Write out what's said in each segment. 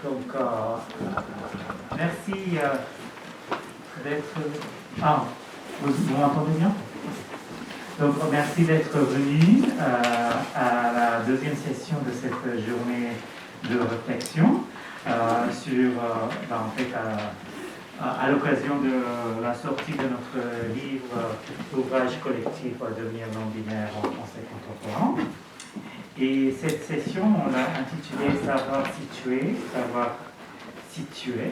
Donc, merci d'être... Ah, vous m'entendez bien? Donc, merci d'être venu à la deuxième session de cette journée de réflexion sur, en fait, à l'occasion de la sortie de notre livre Ouvrage collectif Devenir non-binaire en français contemporain. Et cette session, on l'a intitulée Savoir situer, savoir situer.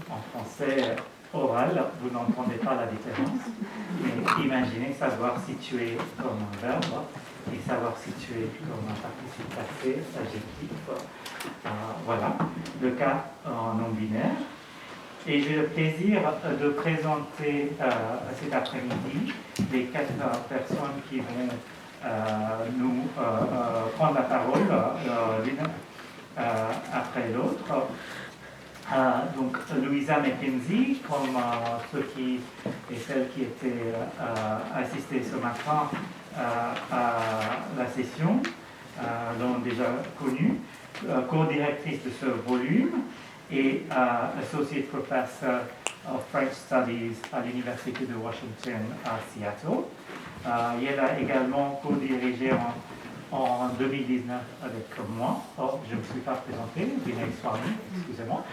En français oral, vous n'entendez pas la différence, mais imaginez savoir situer comme un verbe et savoir situer comme un participe passé, adjectif. Voilà, le cas en non-binaire. Et j'ai le plaisir de présenter cet après-midi les 4 personnes qui vont nous prendre la parole l'une après l'autre. Donc Louisa McKenzie, comme ceux qui et celles qui étaient assistés ce matin à la session, l'ont déjà connue, co-directrice de ce volume et Associate Professor of French Studies à l'Université de Washington à Seattle. Elle a également co-dirigé en 2019 avec moi. Oh, je ne me suis pas présenté, Vinay Swami, excusez-moi.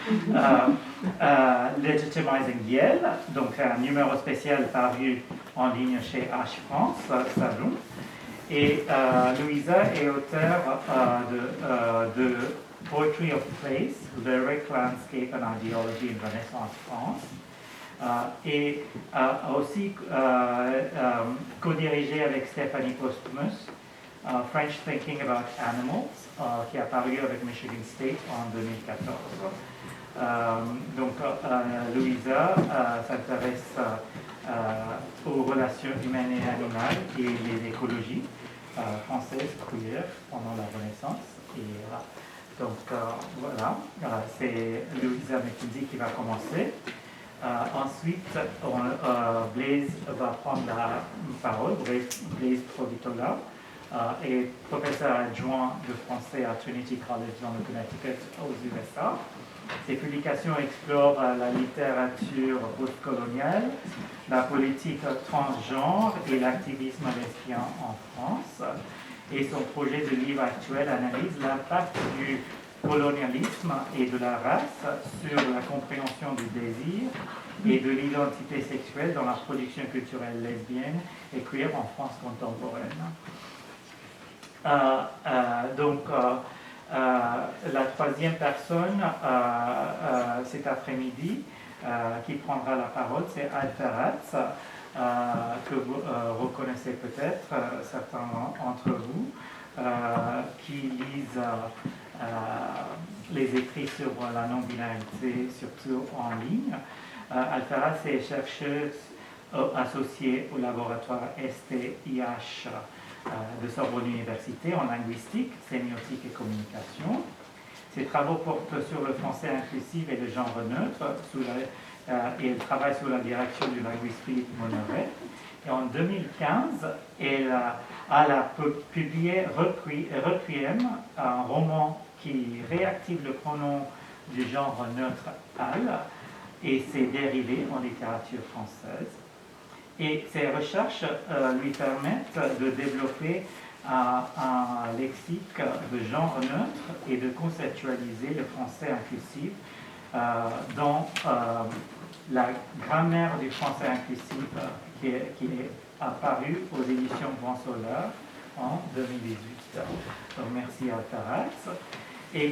Legitimizing Yale, donc un numéro spécial paru en ligne chez H France, Salon. Et Louisa est auteure de Poetry of Place, Lyric Landscape and Ideology in Renaissance France. Et a aussi co-dirigé avec Stephanie Posthumus French Thinking About Animals, qui est apparu avec Michigan State en 2014. Donc, Louisa s'intéresse aux relations humaines et animales et les écologies françaises, queer, pendant la Renaissance. Et, donc, voilà, c'est Louisa McKenzie qui va commencer. Ensuite, Blaise va prendre la parole, Blaise Provitola, est professeur adjoint de français à Trinity College dans le Connecticut aux USA. Ses publications explorent la littérature postcoloniale, la politique transgenre et l'activisme lesbien en France. Et son projet de livre actuel analyse l'impact du colonialisme et de la race sur la compréhension du désir et de l'identité sexuelle dans la production culturelle lesbienne et queer en France contemporaine. Donc, la troisième personne cet après-midi qui prendra la parole, c'est Al Feratz, que vous reconnaissez peut-être, certains d'entre vous, qui lisent les écrits sur la non-binarité, surtout en ligne. Al Feratz est chercheuse associée au laboratoire STIH de Sorbonne Université en linguistique, sémiotique et communication. Ses travaux portent sur le français inclusif et le genre neutre, et elle travaille sous la direction du linguiste Philippe Monneret. Et en 2015, elle a publié Requiem, un roman qui réactive le pronom du genre neutre al et ses dérivés en littérature française. Et ces recherches lui permettent de développer un lexique de genre neutre et de conceptualiser le français inclusif dans la grammaire du français inclusif qui est apparu aux éditions Grand Soleil en 2018. Donc merci à Feratz. Et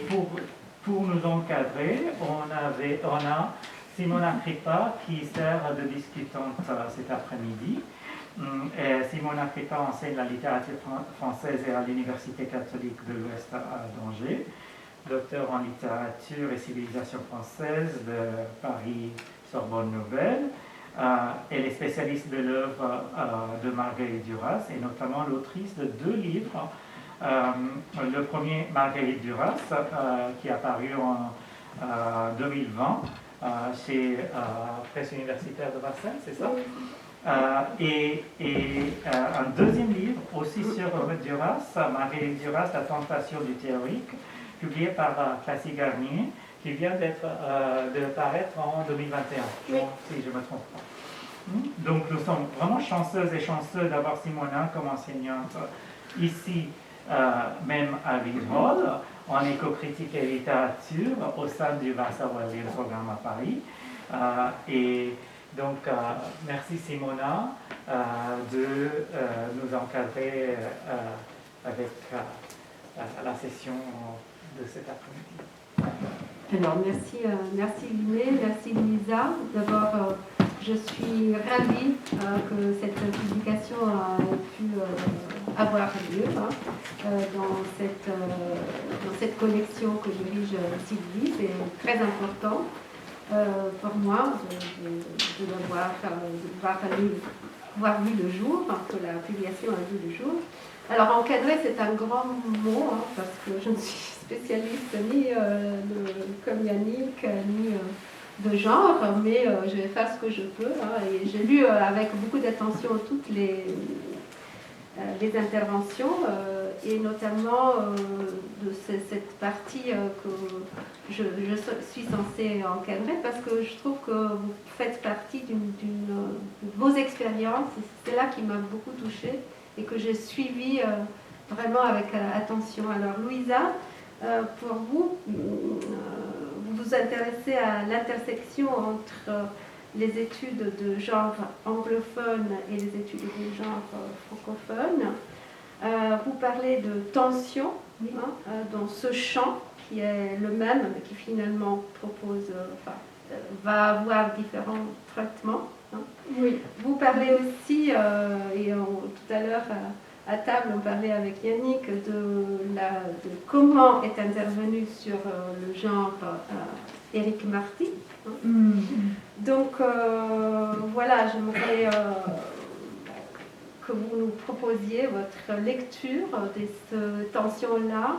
pour nous encadrer, on a Simona Kripa qui sert de discutante cet après-midi. Simona Kripa enseigne la littérature française à l'Université catholique de l'Ouest à Angers, docteur en littérature et civilisation française de Paris Sorbonne Nouvelle. Elle est spécialiste de l'œuvre de Marguerite Duras et notamment l'autrice de 2 livres. Le premier, Marguerite Duras, qui est apparu en 2020 chez Presse universitaire de Vincennes, c'est ça? Et un deuxième livre aussi sur Duras, Marguerite Duras, La tentation du théorique, publié par Classy Garnier, qui vient de paraître en 2021, oui. Si je ne me trompe pas. Donc nous sommes vraiment chanceuses et chanceux d'avoir Simona comme enseignante ici, même à Villeroy, en éco-critique et littérature au sein du Vassar Wellbeing Programme à Paris. Et donc, merci Simona de nous encadrer avec la session de cet après-midi. Alors, merci Liné, merci Louisa. D'abord, je suis ravie que cette publication a pu avoir lieu dans cette collection que dirige Sylvie. C'est très important pour moi de voir vu le jour, que la publication a vu le jour. Alors, encadrer, c'est un grand mot, parce que je ne suis spécialiste ni comme Yannick, ni de genre, mais je vais faire ce que je peux. Et j'ai lu avec beaucoup d'attention toutes les interventions, et notamment de cette partie que je suis censée encadrer, parce que je trouve que vous faites partie de vos expériences, et c'est là qui m'a beaucoup touchée et que j'ai suivi vraiment avec attention. Alors Louisa, pour vous, vous vous intéressez à l'intersection entre les études de genre anglophone et les études de genre francophone. Vous parlez de tension dans ce champ qui est le même, mais qui finalement va avoir différents traitements. Oui. Vous parlez aussi, tout à l'heure à table, on parlait avec Yannick de comment est intervenu sur le genre Éric Marty. Donc voilà, j'aimerais que vous nous proposiez votre lecture de cette tension-là,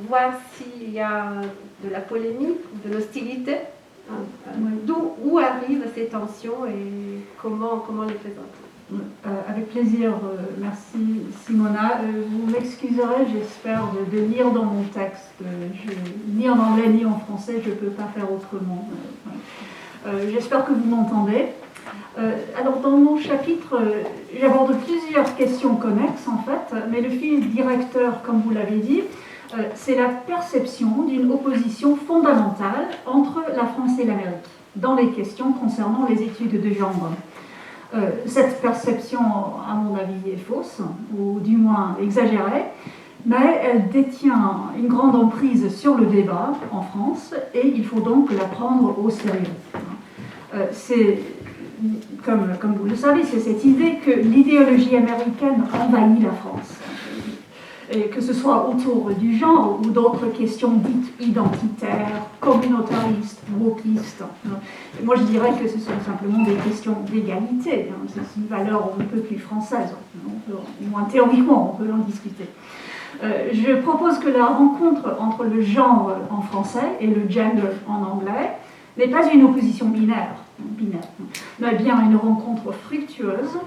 voir s'il y a de la polémique, de l'hostilité, d'où arrivent ces tensions et comment les présenter. Avec plaisir, merci Simona. Vous m'excuserez, j'espère, de lire dans mon texte. Ni en anglais ni en français, je ne peux pas faire autrement. J'espère que vous m'entendez. Alors dans mon chapitre, j'aborde plusieurs questions connexes en fait, mais le fil directeur, comme vous l'avez dit, c'est la perception d'une opposition fondamentale entre la France et l'Amérique dans les questions concernant les études de genre. Cette perception, à mon avis, est fausse, ou du moins exagérée, mais elle détient une grande emprise sur le débat en France et il faut donc la prendre au sérieux. C'est, comme vous le savez, c'est cette idée que l'idéologie américaine envahit la France. Et que ce soit autour du genre ou d'autres questions dites identitaires, communautaristes, wokistes. Moi, je dirais que ce sont simplement des questions d'égalité. C'est une valeur un peu plus française. Au moins théoriquement, on peut en discuter. Je propose que la rencontre entre le genre en français et le gender en anglais n'est pas une opposition binaire, mais bien une rencontre fructueuse,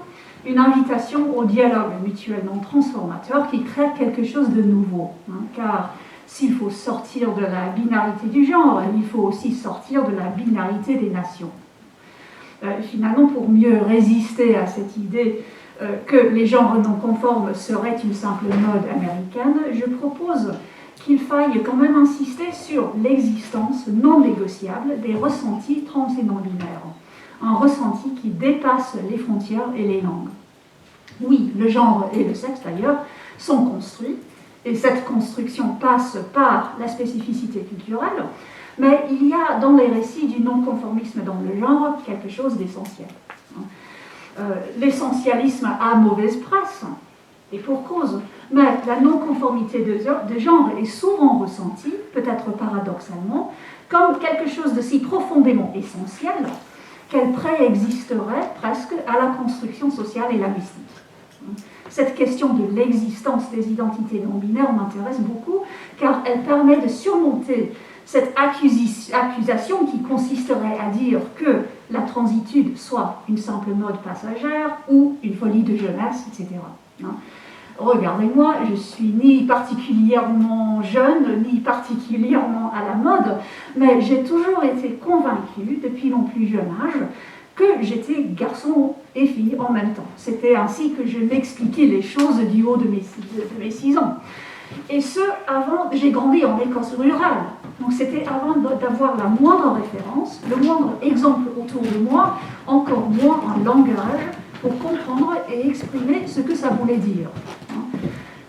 une invitation au dialogue mutuellement transformateur qui crée quelque chose de nouveau. Car s'il faut sortir de la binarité du genre, il faut aussi sortir de la binarité des nations. Finalement, pour mieux résister à cette idée que les genres non conformes seraient une simple mode américaine, je propose qu'il faille quand même insister sur l'existence non négociable des ressentis trans et non-binaires. Un ressenti qui dépasse les frontières et les langues. Oui, le genre et le sexe d'ailleurs sont construits, et cette construction passe par la spécificité culturelle, mais il y a dans les récits du non-conformisme dans le genre quelque chose d'essentiel. L'essentialisme a mauvaise presse, et pour cause, mais la non-conformité de genre est souvent ressentie, peut-être paradoxalement, comme quelque chose de si profondément essentiel qu'elle préexisterait presque à la construction sociale et linguistique. Cette question de l'existence des identités non-binaires m'intéresse beaucoup car elle permet de surmonter cette accusation qui consisterait à dire que la transitude soit une simple mode passagère ou une folie de jeunesse, etc. Regardez-moi, je suis ni particulièrement jeune, ni particulièrement à la mode, mais j'ai toujours été convaincue, depuis mon plus jeune âge, que j'étais garçon et fille en même temps. C'était ainsi que je m'expliquais les choses du haut de mes 6 ans. Et ce, avant, j'ai grandi en Écosse rurale, donc c'était avant d'avoir la moindre référence, le moindre exemple autour de moi, encore moins un langage pour comprendre et exprimer ce que ça voulait dire.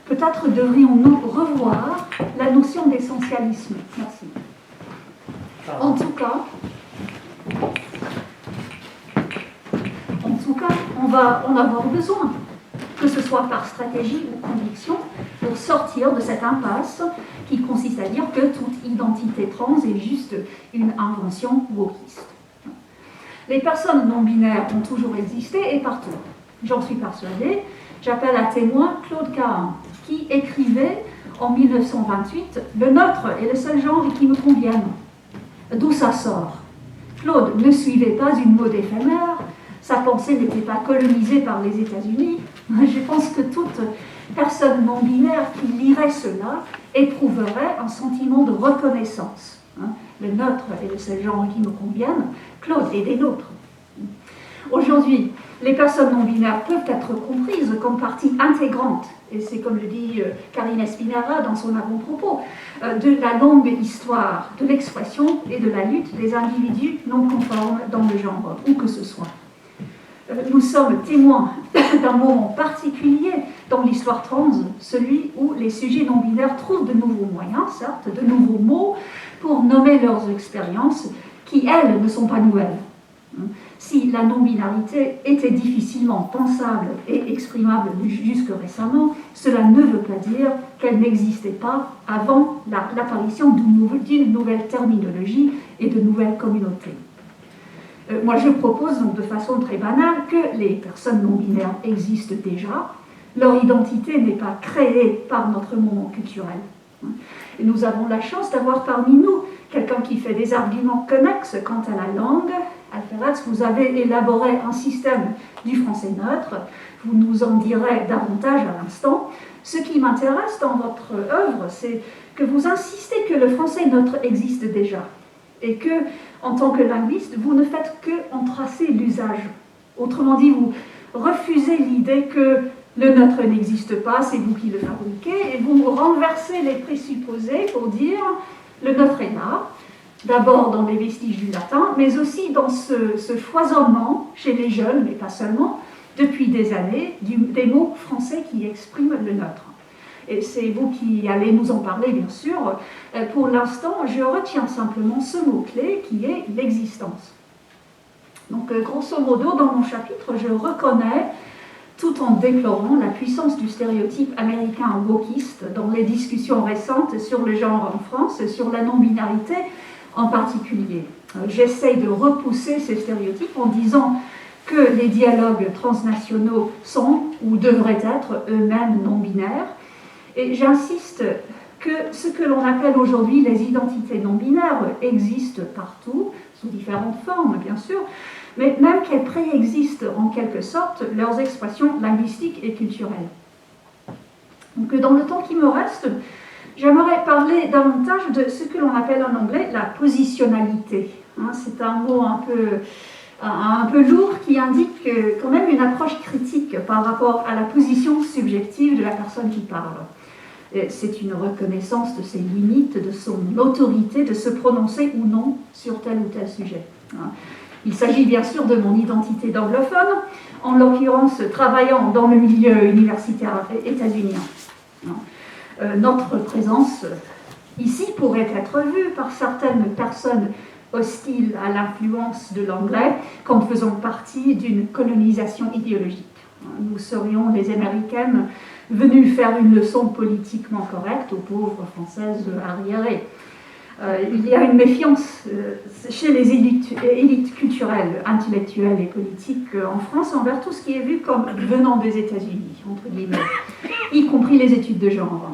Peut-être devrions-nous revoir la notion d'essentialisme. Merci. En tout cas, on va en avoir besoin, que ce soit par stratégie ou conviction, pour sortir de cette impasse qui consiste à dire que toute identité trans est juste une invention wokiste. Les personnes non-binaires ont toujours existé et partout. J'en suis persuadée. J'appelle à témoin Claude Cahun, qui écrivait en 1928 « Le nôtre est le seul genre qui me convienne ». D'où ça sort? Claude ne suivait pas une mode éphémère, sa pensée n'était pas colonisée par les États-Unis. Je pense que toute personne non-binaire qui lirait cela éprouverait un sentiment de reconnaissance. Le nôtre est le seul genre qui me convienne, Claude est des nôtres. Aujourd'hui, les personnes non-binaires peuvent être comprises comme partie intégrante, et c'est comme le dit Karine Espinara dans son avant-propos, de la longue histoire de l'expression et de la lutte des individus non conformes dans le genre, où que ce soit. Nous sommes témoins d'un moment particulier dans l'histoire trans, celui où les sujets non-binaires trouvent de nouveaux moyens, certes, de nouveaux mots pour nommer leurs expériences qui, elles, ne sont pas nouvelles. Si la non-binarité était difficilement pensable et exprimable jusque récemment, cela ne veut pas dire qu'elle n'existait pas avant l'apparition d'une nouvelle terminologie et de nouvelles communautés. Moi, je propose donc de façon très banale que les personnes non-binaires existent déjà. Leur identité n'est pas créée par notre moment culturel. Et nous avons la chance d'avoir parmi nous quelqu'un qui fait des arguments connexes quant à la langue. Alferez, vous avez élaboré un système du français neutre. Vous nous en direz davantage à l'instant. Ce qui m'intéresse dans votre œuvre, c'est que vous insistez que le français neutre existe déjà. Et que, en tant que linguiste, vous ne faites qu'en tracer l'usage. Autrement dit, vous refusez l'idée que le neutre n'existe pas, c'est vous qui le fabriquez, et vous renversez les présupposés pour dire le neutre est là, d'abord dans les vestiges du latin, mais aussi dans ce foisonnement chez les jeunes, mais pas seulement, depuis des années, des mots français qui expriment le neutre. Et c'est vous qui allez nous en parler, bien sûr. Pour l'instant, je retiens simplement ce mot-clé qui est l'existence. Donc, grosso modo, dans mon chapitre, je reconnais, tout en déplorant la puissance du stéréotype américain wokiste dans les discussions récentes sur le genre en France, sur la non-binarité en particulier. J'essaye de repousser ces stéréotypes en disant que les dialogues transnationaux sont ou devraient être eux-mêmes non-binaires. Et j'insiste que ce que l'on appelle aujourd'hui les identités non-binaires existent partout, sous différentes formes bien sûr, mais même qu'elles préexistent en quelque sorte leurs expressions linguistiques et culturelles. Donc dans le temps qui me reste, j'aimerais parler davantage de ce que l'on appelle en anglais la positionnalité. C'est un mot un peu lourd qui indique quand même une approche critique par rapport à la position subjective de la personne qui parle. C'est une reconnaissance de ses limites, de son autorité, de se prononcer ou non sur tel ou tel sujet. Il s'agit bien sûr de mon identité d'anglophone, en l'occurrence travaillant dans le milieu universitaire états-unien. Notre présence ici pourrait être vue par certaines personnes hostiles à l'influence de l'anglais comme faisant partie d'une colonisation idéologique. Nous serions les Américaines venues faire une leçon politiquement correcte aux pauvres Françaises arriérées. Il y a une méfiance chez les élites culturelles, intellectuelles et politiques en France envers tout ce qui est vu comme venant des États-Unis, entre guillemets, y compris les études de genre.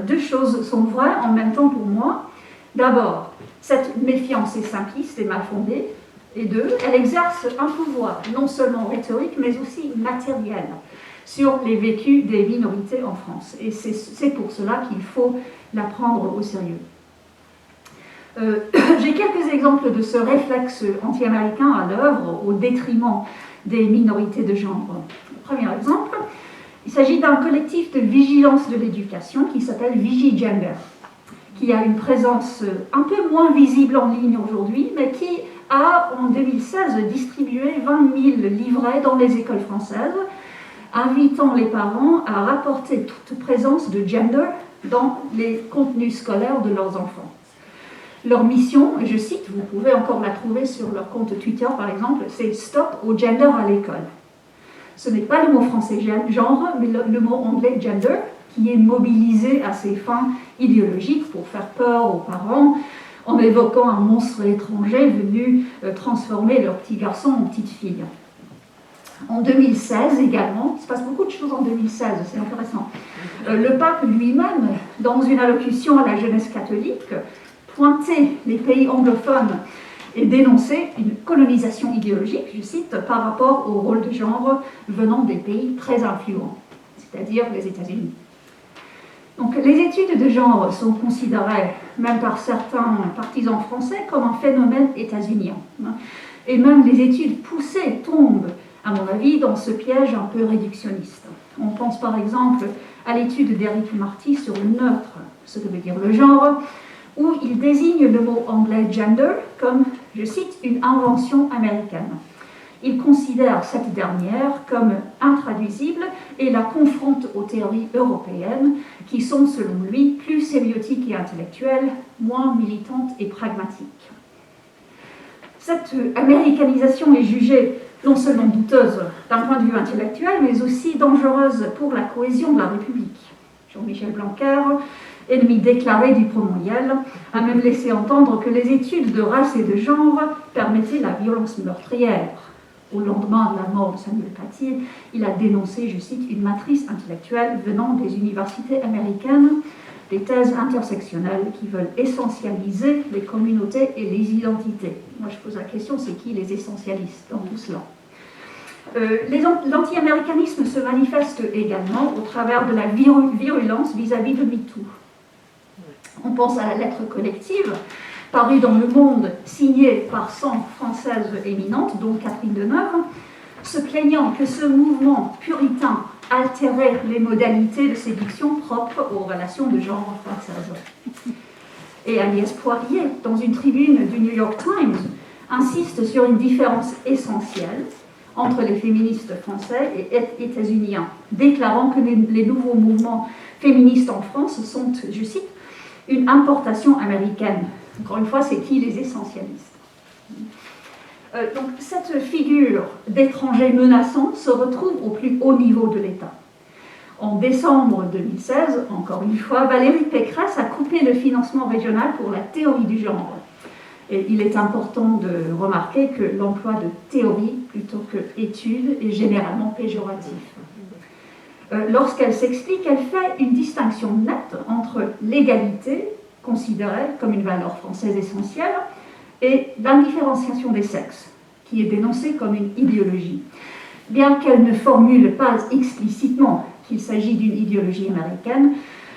Deux choses sont vraies en même temps pour moi. D'abord, cette méfiance est simpliste et mal fondée. Et deux, elle exerce un pouvoir non seulement rhétorique, mais aussi matériel sur les vécus des minorités en France. Et c'est pour cela qu'il faut la prendre au sérieux. J'ai quelques exemples de ce réflexe anti-américain à l'œuvre au détriment des minorités de genre. Premier exemple, il s'agit d'un collectif de vigilance de l'éducation qui s'appelle VigiGender, qui a une présence un peu moins visible en ligne aujourd'hui, mais qui a en 2016 distribué 20 000 livrets dans les écoles françaises, invitant les parents à rapporter toute présence de gender dans les contenus scolaires de leurs enfants. Leur mission, je cite, vous pouvez encore la trouver sur leur compte Twitter par exemple, c'est « Stop au gender à l'école ». Ce n'est pas le mot français genre, mais le mot anglais gender, qui est mobilisé à ses fins idéologiques pour faire peur aux parents, en évoquant un monstre étranger venu transformer leur petit garçon en petite fille. En 2016 également, il se passe beaucoup de choses en 2016, c'est intéressant. Le pape lui-même, dans une allocution à la jeunesse catholique, pointait les pays anglophones et dénonçait une colonisation idéologique, je cite, par rapport au rôle de genre venant des pays très influents, c'est-à-dire les États-Unis. Donc les études de genre sont considérées, même par certains partisans français, comme un phénomène états-unien. Et même les études poussées tombent, à mon avis, dans ce piège un peu réductionniste. On pense par exemple à l'étude d'Eric Marty sur le neutre, ce que veut dire le genre, où il désigne le mot anglais gender comme, je cite, une invention américaine. Il considère cette dernière comme intraduisible et la confronte aux théories européennes qui sont, selon lui, plus sémiotiques et intellectuelles, moins militantes et pragmatiques. Cette américanisation est jugée non seulement douteuse d'un point de vue intellectuel, mais aussi dangereuse pour la cohésion de la République. Jean-Michel Blanquer, ennemi déclaré du pro-mondial, a même laissé entendre que les études de race et de genre permettaient la violence meurtrière. Au lendemain de la mort de Samuel Paty, il a dénoncé, je cite, une matrice intellectuelle venant des universités américaines, des thèses intersectionnelles qui veulent essentialiser les communautés et les identités. Moi, je pose la question, c'est qui les essentialistes dans tout cela ? L'anti-américanisme se manifeste également au travers de la virulence vis-à-vis de MeToo. On pense à la lettre collective, parue dans Le Monde, signée par 100 Françaises éminentes, dont Catherine Deneuve, se plaignant que ce mouvement puritain altérait les modalités de séduction propres aux relations de genre françaises. Et Agnès Poirier, dans une tribune du New York Times, insiste sur une différence essentielle entre les féministes français et états-uniens, déclarant que les nouveaux mouvements féministes en France sont, je cite, une importation américaine. Encore une fois, c'est qui les essentialistes. Donc cette figure d'étranger menaçant se retrouve au plus haut niveau de l'État. En décembre 2016, encore une fois, Valérie Pécresse a coupé le financement régional pour la théorie du genre. Et il est important de remarquer que l'emploi de théorie plutôt que étude est généralement péjoratif. Lorsqu'elle s'explique, elle fait une distinction nette entre l'égalité, considérée comme une valeur française essentielle, et l'indifférenciation des sexes, qui est dénoncée comme une idéologie. Bien qu'elle ne formule pas explicitement qu'il s'agit d'une idéologie américaine,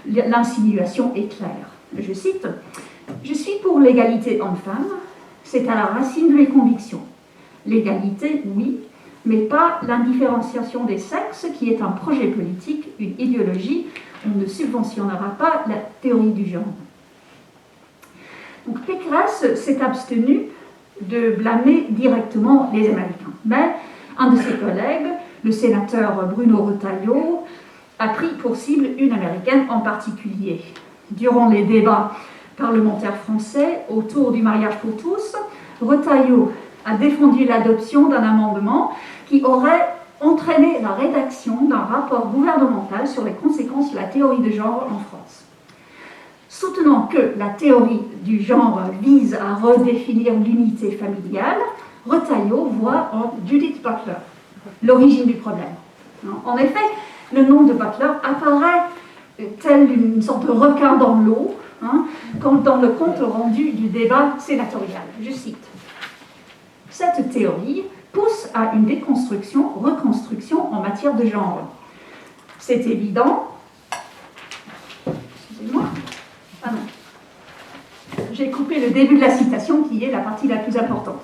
l'insinuation est claire. Je cite, « Je suis pour l'égalité homme-femme, c'est à la racine de mes convictions. L'égalité, oui, mais pas l'indifférenciation des sexes, qui est un projet politique, une idéologie. On ne subventionnera pas la théorie du genre. » Donc Pécresse s'est abstenue de blâmer directement les Américains. Mais un de ses collègues, le sénateur Bruno Retailleau, a pris pour cible une Américaine en particulier. Durant les débats parlementaires français autour du mariage pour tous, Retailleau a défendu l'adoption d'un amendement qui aurait entraîné la rédaction d'un rapport gouvernemental sur les conséquences de la théorie de genre en France. Soutenant que la théorie du genre vise à redéfinir l'unité familiale, Retailleau voit en Judith Butler l'origine du problème. En effet, le nom de Butler apparaît tel une sorte de requin dans l'eau, comme dans le compte rendu du débat sénatorial. Je cite. Cette théorie pousse à une déconstruction, reconstruction en matière de genre. C'est évident. Excusez-moi. Ah non. J'ai coupé le début de la citation qui est la partie la plus importante.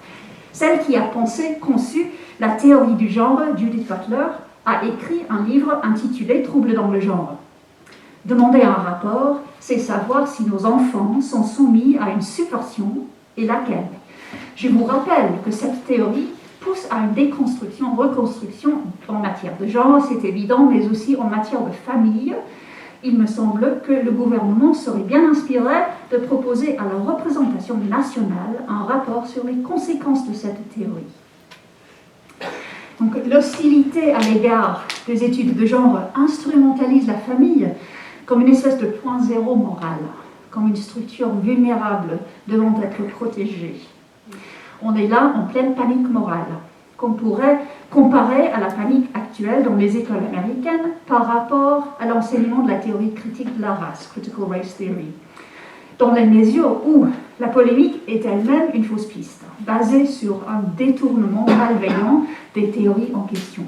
Celle qui a conçu la théorie du genre, Judith Butler, a écrit un livre intitulé « Troubles dans le genre ». Demander un rapport, c'est savoir si nos enfants sont soumis à une subversion et laquelle. Je vous rappelle que cette théorie pousse à une déconstruction, reconstruction en matière de genre, c'est évident, mais aussi en matière de famille. Il me semble que le gouvernement serait bien inspiré de proposer à la représentation nationale un rapport sur les conséquences de cette théorie. Donc, l'hostilité à l'égard des études de genre instrumentalise la famille comme une espèce de point zéro moral, comme une structure vulnérable devant être protégée. On est là en pleine panique morale, qu'on pourrait comparer à la panique actuelle dans les écoles américaines par rapport à l'enseignement de la théorie critique de la race, Critical Race Theory, dans la mesure où la polémique est elle-même une fausse piste, basée sur un détournement malveillant des théories en question.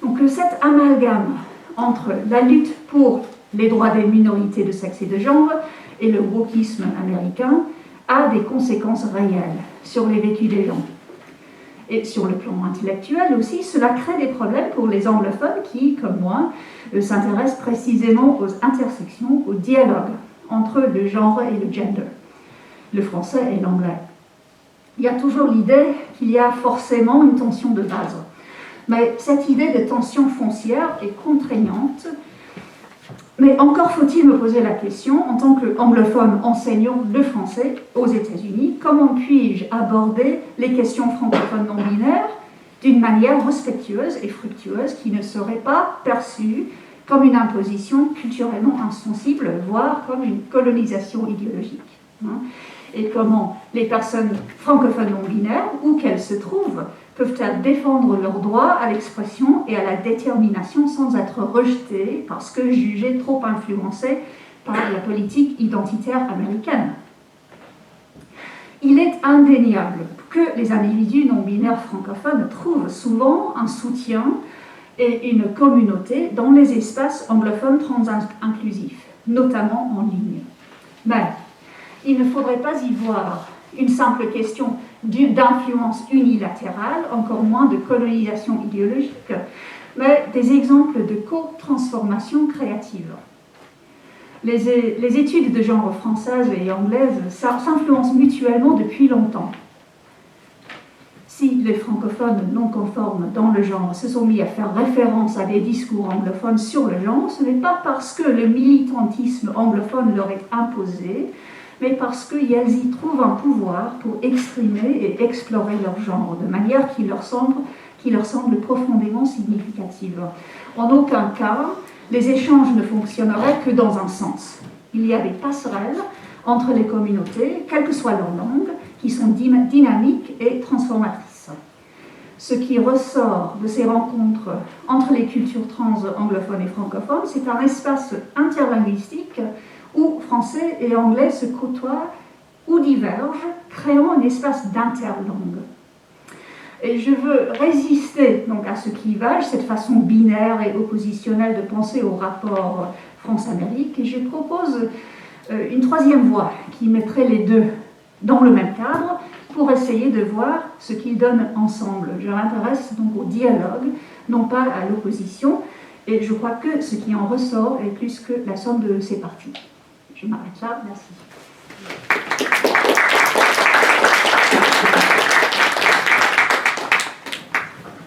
Donc cet amalgame entre la lutte pour les droits des minorités de sexe et de genre et le wokisme américain a des conséquences réelles sur les vécus des gens. Et sur le plan intellectuel aussi, cela crée des problèmes pour les anglophones qui, comme moi, s'intéressent précisément aux intersections, au dialogue entre le genre et le gender, le français et l'anglais. Il y a toujours l'idée qu'il y a forcément une tension de base. Mais cette idée de tension foncière est contraignante. Mais encore faut-il me poser la question, en tant qu'anglophone enseignant le français aux États-Unis, comment puis-je aborder les questions francophones non-binaires d'une manière respectueuse et fructueuse qui ne serait pas perçue comme une imposition culturellement insensible, voire comme une colonisation idéologique. Et comment les personnes francophones non-binaires, où qu'elles se trouvent, peuvent-elles défendre leurs droits à l'expression et à la détermination sans être rejetées parce que jugées trop influencées par la politique identitaire américaine. Il est indéniable que les individus non-binaires francophones trouvent souvent un soutien et une communauté dans les espaces anglophones trans-inclusifs, notamment en ligne. Mais il ne faudrait pas y voir une simple question d'influence unilatérale, encore moins de colonisation idéologique, mais des exemples de co-transformation créative. Les études de genre françaises et anglaises s'influencent mutuellement depuis longtemps. Si les francophones non conformes dans le genre se sont mis à faire référence à des discours anglophones sur le genre, ce n'est pas parce que le militantisme anglophone leur est imposé, mais parce qu'elles y trouvent un pouvoir pour exprimer et explorer leur genre de manière qui leur semble profondément significative. En aucun cas, les échanges ne fonctionneraient que dans un sens. Il y a des passerelles entre les communautés, quelle que soit leur langue, qui sont dynamiques et transformatrices. Ce qui ressort de ces rencontres entre les cultures trans anglophones et francophones, c'est un espace interlinguistique où français et anglais se côtoient ou divergent, créant un espace d'interlangue. Et je veux résister donc à ce clivage, cette façon binaire et oppositionnelle de penser au rapport France-Amérique, et je propose une troisième voie qui mettrait les deux dans le même cadre pour essayer de voir ce qu'ils donnent ensemble. Je m'intéresse donc au dialogue, non pas à l'opposition, et je crois que ce qui en ressort est plus que la somme de ses parties. Je m'arrête là, merci.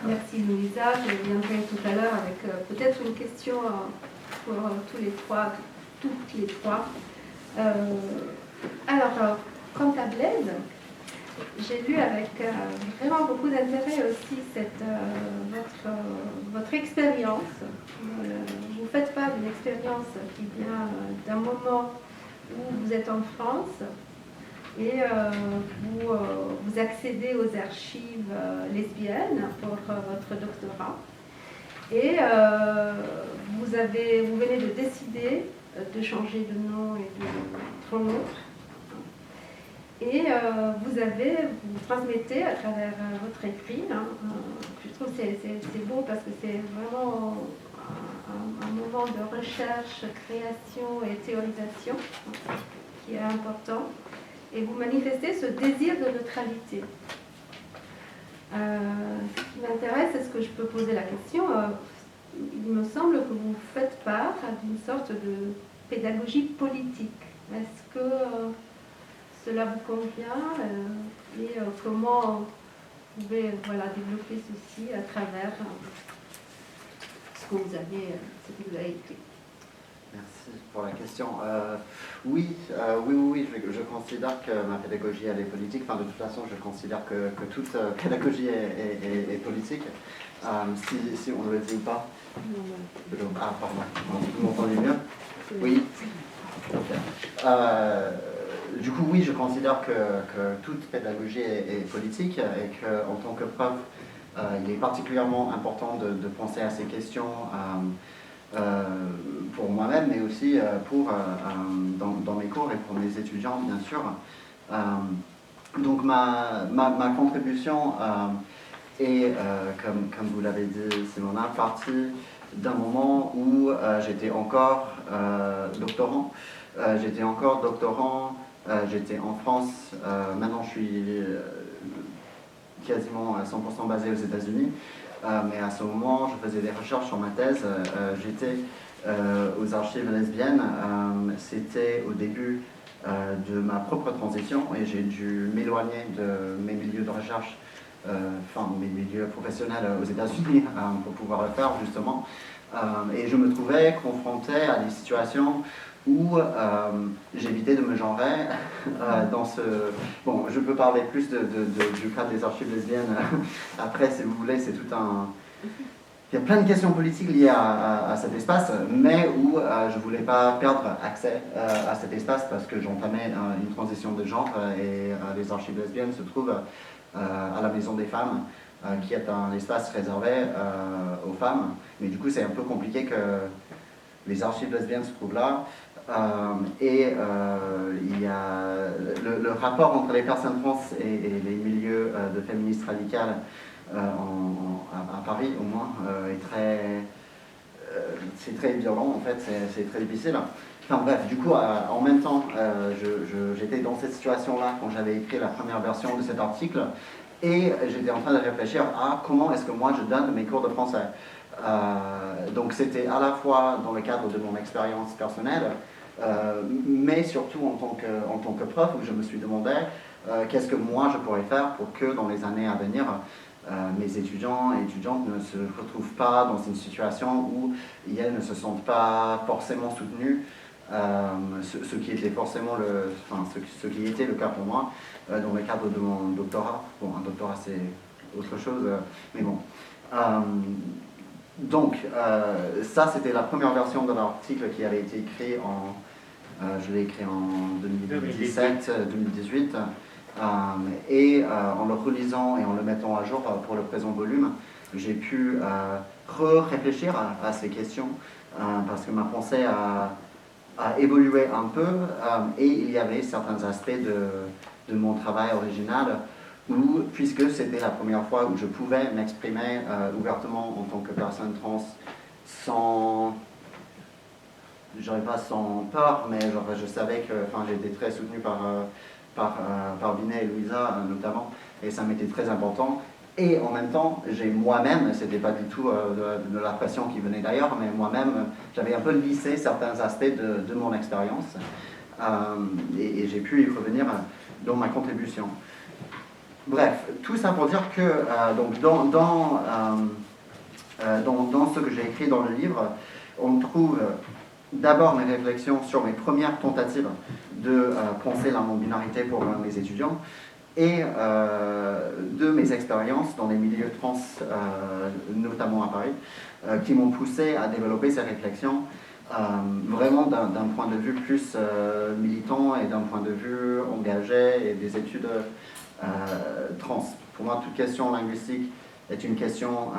Merci Louisa, je reviendrai tout à l'heure avec peut-être une question pour toutes les trois. Alors, quant à Blaise, j'ai lu avec vraiment beaucoup d'intérêt aussi votre expérience. Vous faites part d'une expérience qui vient d'un moment où vous êtes en France et vous accédez aux archives lesbiennes pour votre doctorat. Et vous venez de décider de changer de nom et de votre nom. Et vous transmettez à travers votre écrit, hein, je trouve que c'est beau parce que c'est vraiment un moment de recherche, création et théorisation qui est important. Et vous manifestez ce désir de neutralité. Ce qui m'intéresse, est-ce que je peux poser la question il me semble que vous faites part d'une sorte de pédagogie politique. Est-ce que cela vous convient et comment vous pouvez développer ceci à travers ce que vous avez écrit? Merci pour la question. Oui, je considère que ma pédagogie elle est politique. Enfin, de toute façon, je considère que toute pédagogie est politique. Si on ne le dit pas. Ah, pardon, vous m'entendez mieux? Oui. Okay. Du coup, oui, je considère que toute pédagogie est politique et qu'en tant que prof, il est particulièrement important de penser à ces questions pour moi-même, mais aussi dans mes cours et pour mes étudiants, bien sûr. Donc ma contribution est, comme vous l'avez dit, Simona, partie d'un moment où j'étais encore doctorant. J'étais en France. Maintenant, je suis quasiment 100% basé aux États-Unis. Mais à ce moment, je faisais des recherches sur ma thèse. J'étais aux archives lesbiennes. C'était au début de ma propre transition et j'ai dû m'éloigner de mes milieux de recherche, mes milieux professionnels aux États-Unis pour pouvoir le faire justement. Et je me trouvais confronté à des situations où j'évitais de me genrer dans ce... Bon, je peux parler plus du cas des archives lesbiennes après, si vous voulez, c'est tout un... Il y a plein de questions politiques liées à cet espace, mais où je ne voulais pas perdre accès à cet espace parce que j'entamais une transition de genre et les archives lesbiennes se trouvent à la Maison des Femmes, qui est un espace réservé aux femmes. Mais du coup, c'est un peu compliqué que les archives lesbiennes se trouvent là. Il y a le rapport entre les personnes trans et les milieux de féministes radicales à Paris au moins c'est très violent en fait, c'est très difficile. Enfin bref, du coup en même temps j'étais dans cette situation là quand j'avais écrit la première version de cet article et j'étais en train de réfléchir à comment est-ce que moi je donne mes cours de français. Donc c'était à la fois dans le cadre de mon expérience personnelle, mais surtout en tant que prof, où je me suis demandé qu'est-ce que moi je pourrais faire pour que dans les années à venir, mes étudiants et étudiantes ne se retrouvent pas dans une situation où elles ne se sentent pas forcément soutenues, ce qui était forcément ce qui était le cas pour moi dans le cadre de mon doctorat. Bon, un doctorat c'est autre chose, mais bon. Donc, ça c'était la première version de l'article qui avait été écrit je l'ai écrit en 2017-2018. Et en le relisant et en le mettant à jour pour le présent volume, j'ai pu réfléchir à ces questions parce que ma pensée a évolué un peu et il y avait certains aspects de mon travail original où, puisque c'était la première fois où je pouvais m'exprimer ouvertement en tant que personne trans sans... Je dirais pas sans peur, mais je savais que j'étais très soutenu par Binet et Louisa notamment, et ça m'était très important. Et en même temps, j'ai moi-même, c'était pas du tout de la pression qui venait d'ailleurs, mais moi-même, j'avais un peu lissé certains aspects de mon expérience, et j'ai pu y revenir dans ma contribution. Bref, tout ça pour dire que donc dans ce que j'ai écrit dans le livre, on trouve d'abord mes réflexions sur mes premières tentatives de penser la non-binarité pour mes étudiants et de mes expériences dans les milieux trans, notamment à Paris, qui m'ont poussé à développer ces réflexions vraiment d'un point de vue plus militant et d'un point de vue engagé et des études trans. Pour moi, toute question linguistique est une question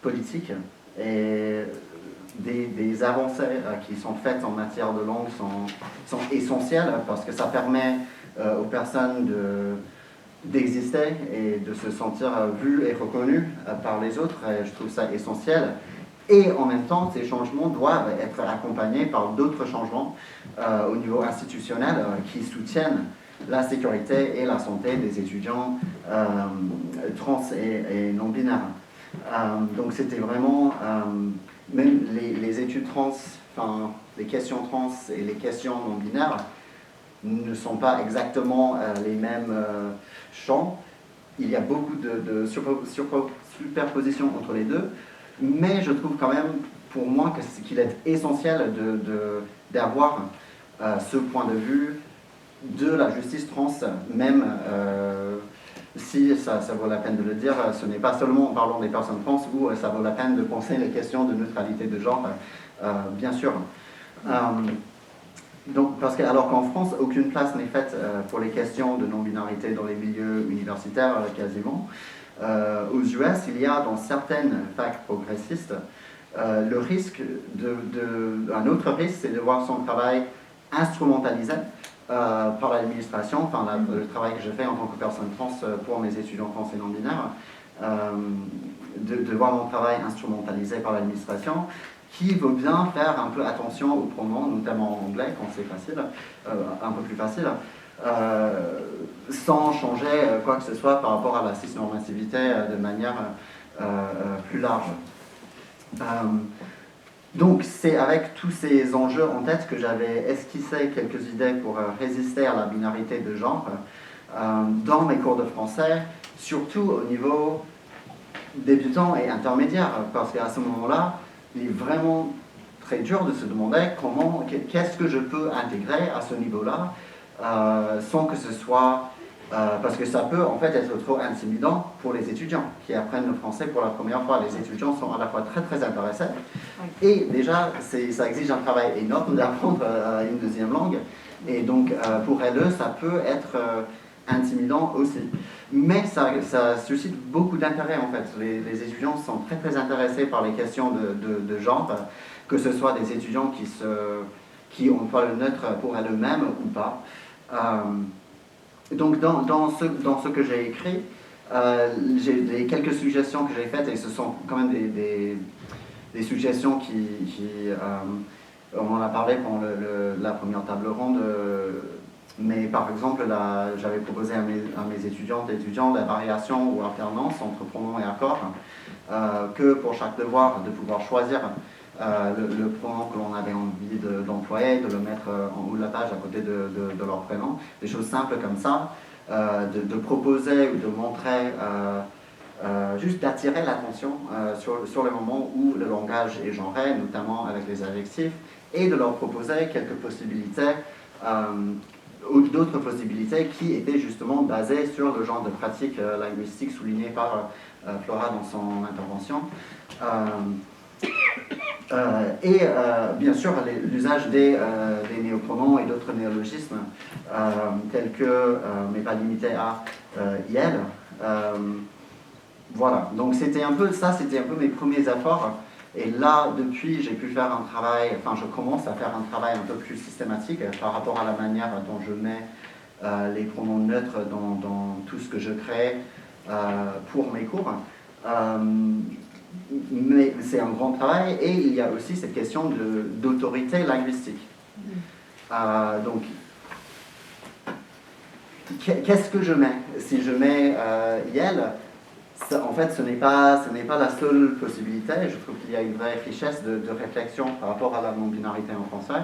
politique et des avancées qui sont faites en matière de langue sont essentielles parce que ça permet aux personnes d'exister et de se sentir vues et reconnues par les autres. Et je trouve ça essentiel. Et en même temps, ces changements doivent être accompagnés par d'autres changements au niveau institutionnel qui soutiennent la sécurité et la santé des étudiants trans et non-binaires. Donc c'était vraiment, même les études trans, enfin les questions trans et les questions non-binaires ne sont pas exactement les mêmes champs. Il y a beaucoup de superposition entre les deux, mais je trouve quand même, pour moi, qu'il est essentiel d'avoir ce point de vue de la justice trans, même si ça vaut la peine de le dire, ce n'est pas seulement en parlant des personnes trans où ça vaut la peine de penser les questions de neutralité de genre, bien sûr. Donc, alors qu'en France, aucune place n'est faite pour les questions de non-binarité dans les milieux universitaires, quasiment. Aux US, il y a dans certaines facs progressistes le risque un autre risque, c'est de voir son travail instrumentalisé par l'administration, enfin le travail que je fais en tant que personne trans pour mes étudiants trans et non-binaires, de voir mon travail instrumentalisé par l'administration, qui veut bien faire un peu attention aux pronoms, notamment en anglais, quand c'est facile, un peu plus facile, sans changer quoi que ce soit par rapport à la cisnormativité de manière plus large. Donc c'est avec tous ces enjeux en tête que j'avais esquissé quelques idées pour résister à la binarité de genre dans mes cours de français, surtout au niveau débutant et intermédiaire, parce qu'à ce moment-là, il est vraiment très dur de se demander qu'est-ce que je peux intégrer à ce niveau-là sans que ce soit... parce que ça peut en fait être trop intimidant pour les étudiants qui apprennent le français pour la première fois. Les étudiants sont à la fois très très intéressés et déjà ça exige un travail énorme d'apprendre une deuxième langue et donc pour elles ça peut être intimidant aussi. Mais ça suscite beaucoup d'intérêt en fait. Les étudiants sont très très intéressés par les questions de genre, que ce soit des étudiants qui emploient le neutre pour elles-mêmes ou pas. Donc dans ce que j'ai écrit, j'ai quelques suggestions que j'ai faites et ce sont quand même des suggestions on en a parlé pendant la première table ronde, mais par exemple j'avais proposé à mes étudiantes et étudiants la variation ou alternance entre pronom et accord, que pour chaque devoir de pouvoir choisir le pronom que l'on avait envie d'employer, de le mettre en haut de la page à côté de leur prénom, des choses simples comme ça, de proposer ou de montrer, juste d'attirer l'attention sur le moment où le langage est genré, notamment avec les adjectifs, et de leur proposer quelques possibilités, ou d'autres possibilités qui étaient justement basées sur le genre de pratique linguistique souligné par Flora dans son intervention. Et bien sûr l'usage des néopronoms et d'autres néologismes tels que, mais pas limité à, IEL. Voilà, donc c'était un peu mes premiers efforts. Et là, depuis, j'ai pu faire un travail, je commence à faire un travail un peu plus systématique par rapport à la manière dont je mets les pronoms neutres dans tout ce que je crée pour mes cours. Mais c'est un grand travail et il y a aussi cette question d'autorité linguistique. Donc, qu'est-ce que je mets? Si je mets IEL, en fait, ce n'est pas la seule possibilité. Je trouve qu'il y a une vraie richesse de réflexion par rapport à la non-binarité en français.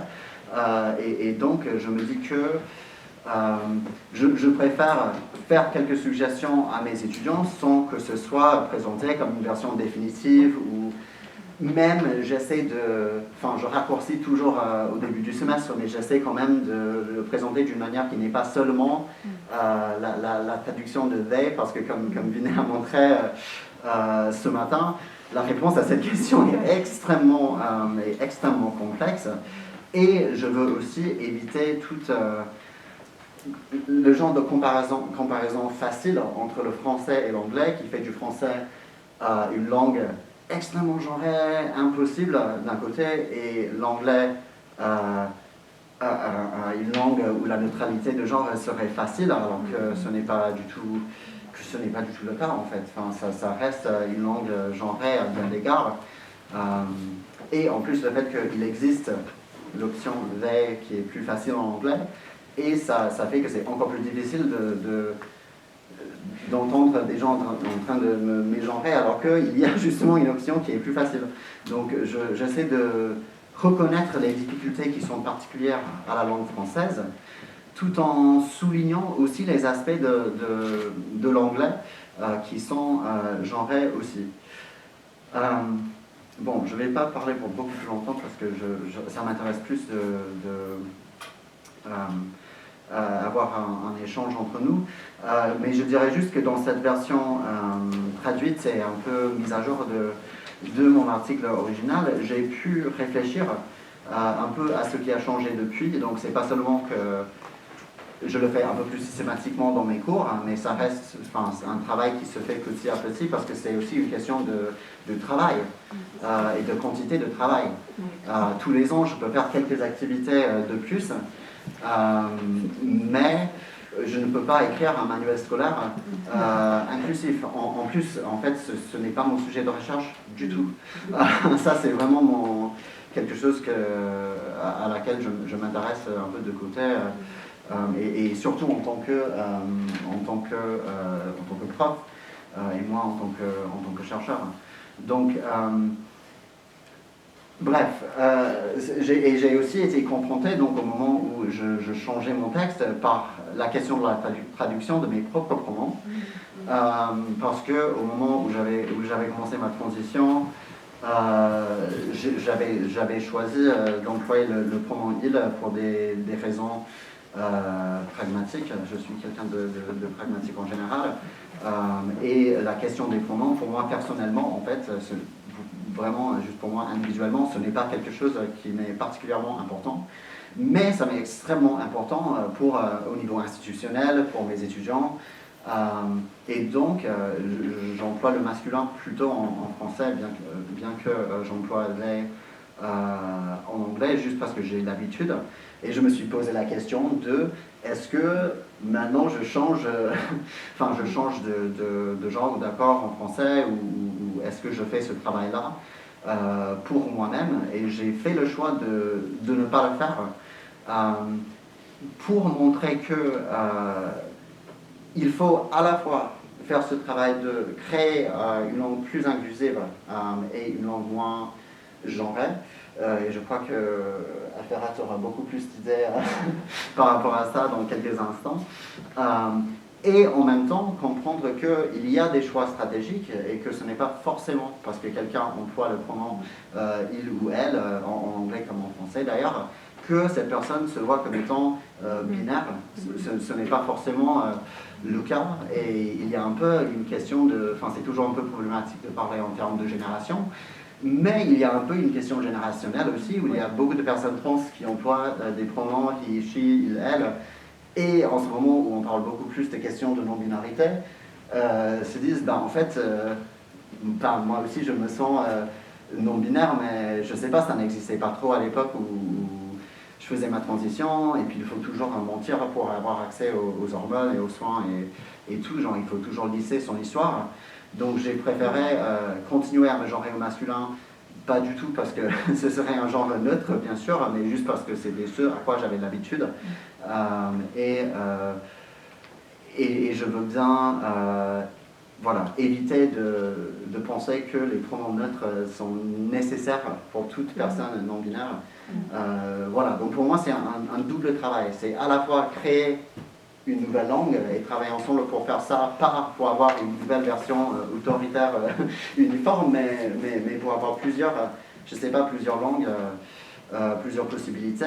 Et donc, je me dis que je préfère faire quelques suggestions à mes étudiants sans que ce soit présenté comme une version définitive ou même je raccourcis toujours au début du semestre, mais j'essaie quand même de le présenter d'une manière qui n'est pas seulement la traduction de they, parce que comme Vinay a montré ce matin, la réponse à cette question est extrêmement complexe et je veux aussi éviter toute le genre de comparaison facile entre le français et l'anglais qui fait du français une langue extrêmement genrée, impossible d'un côté, et l'anglais une langue où la neutralité de genre serait facile, alors que ce n'est pas du tout le cas en fait. Enfin, ça reste une langue genrée à bien d'égards. Et en plus le fait qu'il existe l'option they qui est plus facile en anglais, et ça fait que c'est encore plus difficile d'entendre des gens en train de me mégenrer, alors qu'il y a justement une option qui est plus facile. Donc j'essaie de reconnaître les difficultés qui sont particulières à la langue française, tout en soulignant aussi les aspects de l'anglais qui sont genrés aussi. Bon, je ne vais pas parler pour beaucoup plus longtemps parce que ça m'intéresse plus avoir un échange entre nous, mais je dirais juste que dans cette version traduite, c'est un peu mise à jour de mon article original. J'ai pu réfléchir un peu à ce qui a changé depuis, donc c'est pas seulement que je le fais un peu plus systématiquement dans mes cours, mais ça reste un travail qui se fait petit à petit parce que c'est aussi une question de travail et de quantité de travail. Tous les ans, je peux faire quelques activités de plus, mais je ne peux pas écrire un manuel scolaire inclusif. En plus, en fait, ce n'est pas mon sujet de recherche du tout. Ça, c'est vraiment quelque chose à laquelle je m'intéresse un peu de côté. Et surtout en tant que prof et moi en tant que chercheur. Donc, bref, j'ai aussi été confronté donc, au moment où je changeais mon texte par la question de la traduction de mes propres pronoms, parce qu'au moment où j'avais commencé ma transition, j'avais choisi d'employer le pronom il pour des raisons pragmatique. Je suis quelqu'un de pragmatique en général, et la question des pronoms, pour moi personnellement, en fait, vraiment juste pour moi individuellement, ce n'est pas quelque chose qui m'est particulièrement important, mais ça m'est extrêmement important au niveau institutionnel, pour mes étudiants, et donc j'emploie le masculin plutôt en français, bien que j'emploie les en anglais, juste parce que j'ai l'habitude. Et je me suis posé la question de est-ce que maintenant je change de genre ou d'accord en français, ou est-ce que je fais ce travail-là pour moi-même. Et j'ai fait le choix de ne pas le faire pour montrer que il faut à la fois faire ce travail de créer une langue plus inclusive et une langue moins genrée. Et je crois que Alferat aura beaucoup plus d'idées par rapport à ça dans quelques instants. Et en même temps, comprendre qu'il y a des choix stratégiques et que ce n'est pas forcément parce que quelqu'un emploie le pronom il ou elle, en anglais comme en français d'ailleurs, que cette personne se voit comme étant binaire. Ce n'est pas forcément le cas. Et il y a un peu une question c'est toujours un peu problématique de parler en termes de génération. Mais il y a un peu une question générationnelle aussi, où il y a beaucoup de personnes trans qui emploient des pronoms he, she, il, elle. Et en ce moment où on parle beaucoup plus des questions de non-binarité, se disent, en fait, moi aussi je me sens non-binaire, mais je ne sais pas, ça n'existait pas trop à l'époque où je faisais ma transition, et puis il faut toujours mentir pour avoir accès aux hormones et aux soins et tout, genre il faut toujours lisser son histoire. Donc j'ai préféré continuer à me genrer au masculin, pas du tout parce que ce serait un genre neutre bien sûr, mais juste parce que c'était ce à quoi j'avais l'habitude. Et je veux bien éviter de penser que les pronoms neutres sont nécessaires pour toute personne non-binaire. Donc pour moi c'est un double travail, c'est à la fois créer une nouvelle langue et travailler ensemble pour faire ça, pas pour avoir une nouvelle version autoritaire uniforme, mais pour avoir plusieurs langues, plusieurs possibilités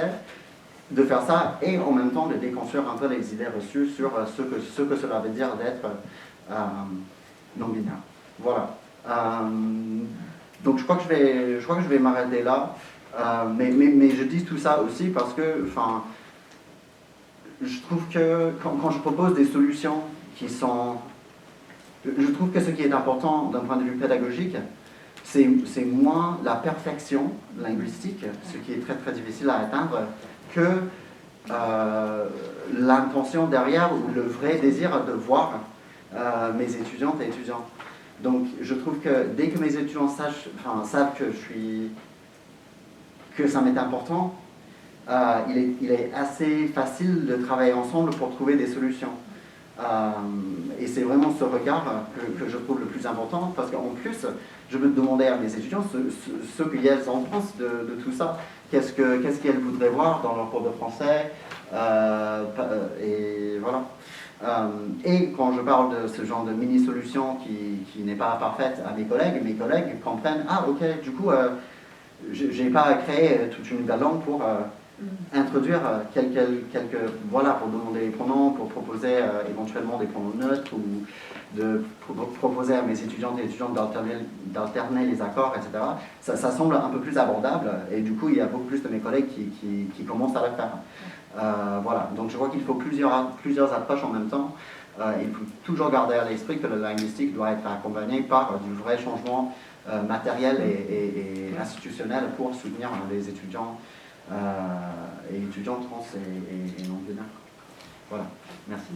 de faire ça, et en même temps de déconstruire un peu les idées reçues sur ce que cela veut dire d'être non-binaire. Voilà. Donc je crois que je vais m'arrêter là, mais je dis tout ça aussi parce que, je trouve que quand je propose des solutions qui sont... Je trouve que ce qui est important d'un point de vue pédagogique, c'est moins la perfection linguistique, ce qui est très très difficile à atteindre, que l'intention derrière ou le vrai désir de voir mes étudiantes et étudiants. Donc je trouve que dès que mes étudiants savent que ça m'est important, il est assez facile de travailler ensemble pour trouver des solutions. Et c'est vraiment ce regard que je trouve le plus important, parce qu'en plus, je veux demander à mes étudiants ce qu'elles en pensent de tout ça. Qu'est-ce qu'elles voudraient voir dans leur cours de français, et voilà. Et quand je parle de ce genre de mini-solution qui n'est pas parfaite à mes collègues comprennent « Ah, ok, du coup, je n'ai pas à créer toute une nouvelle langue pour introduire quelques voilà, pour demander les pronoms, pour proposer éventuellement des pronoms neutres ou de proposer à mes étudiantes et étudiants d'alterner les accords, etc. Ça semble un peu plus abordable et du coup il y a beaucoup plus de mes collègues qui commencent à le faire. Voilà, donc je vois qu'il faut plusieurs approches en même temps. Il faut toujours garder à l'esprit que la linguistique doit être accompagnée par du vrai changement matériel et institutionnel pour soutenir les étudiants et étudiants trans et non-binaires. Voilà, merci.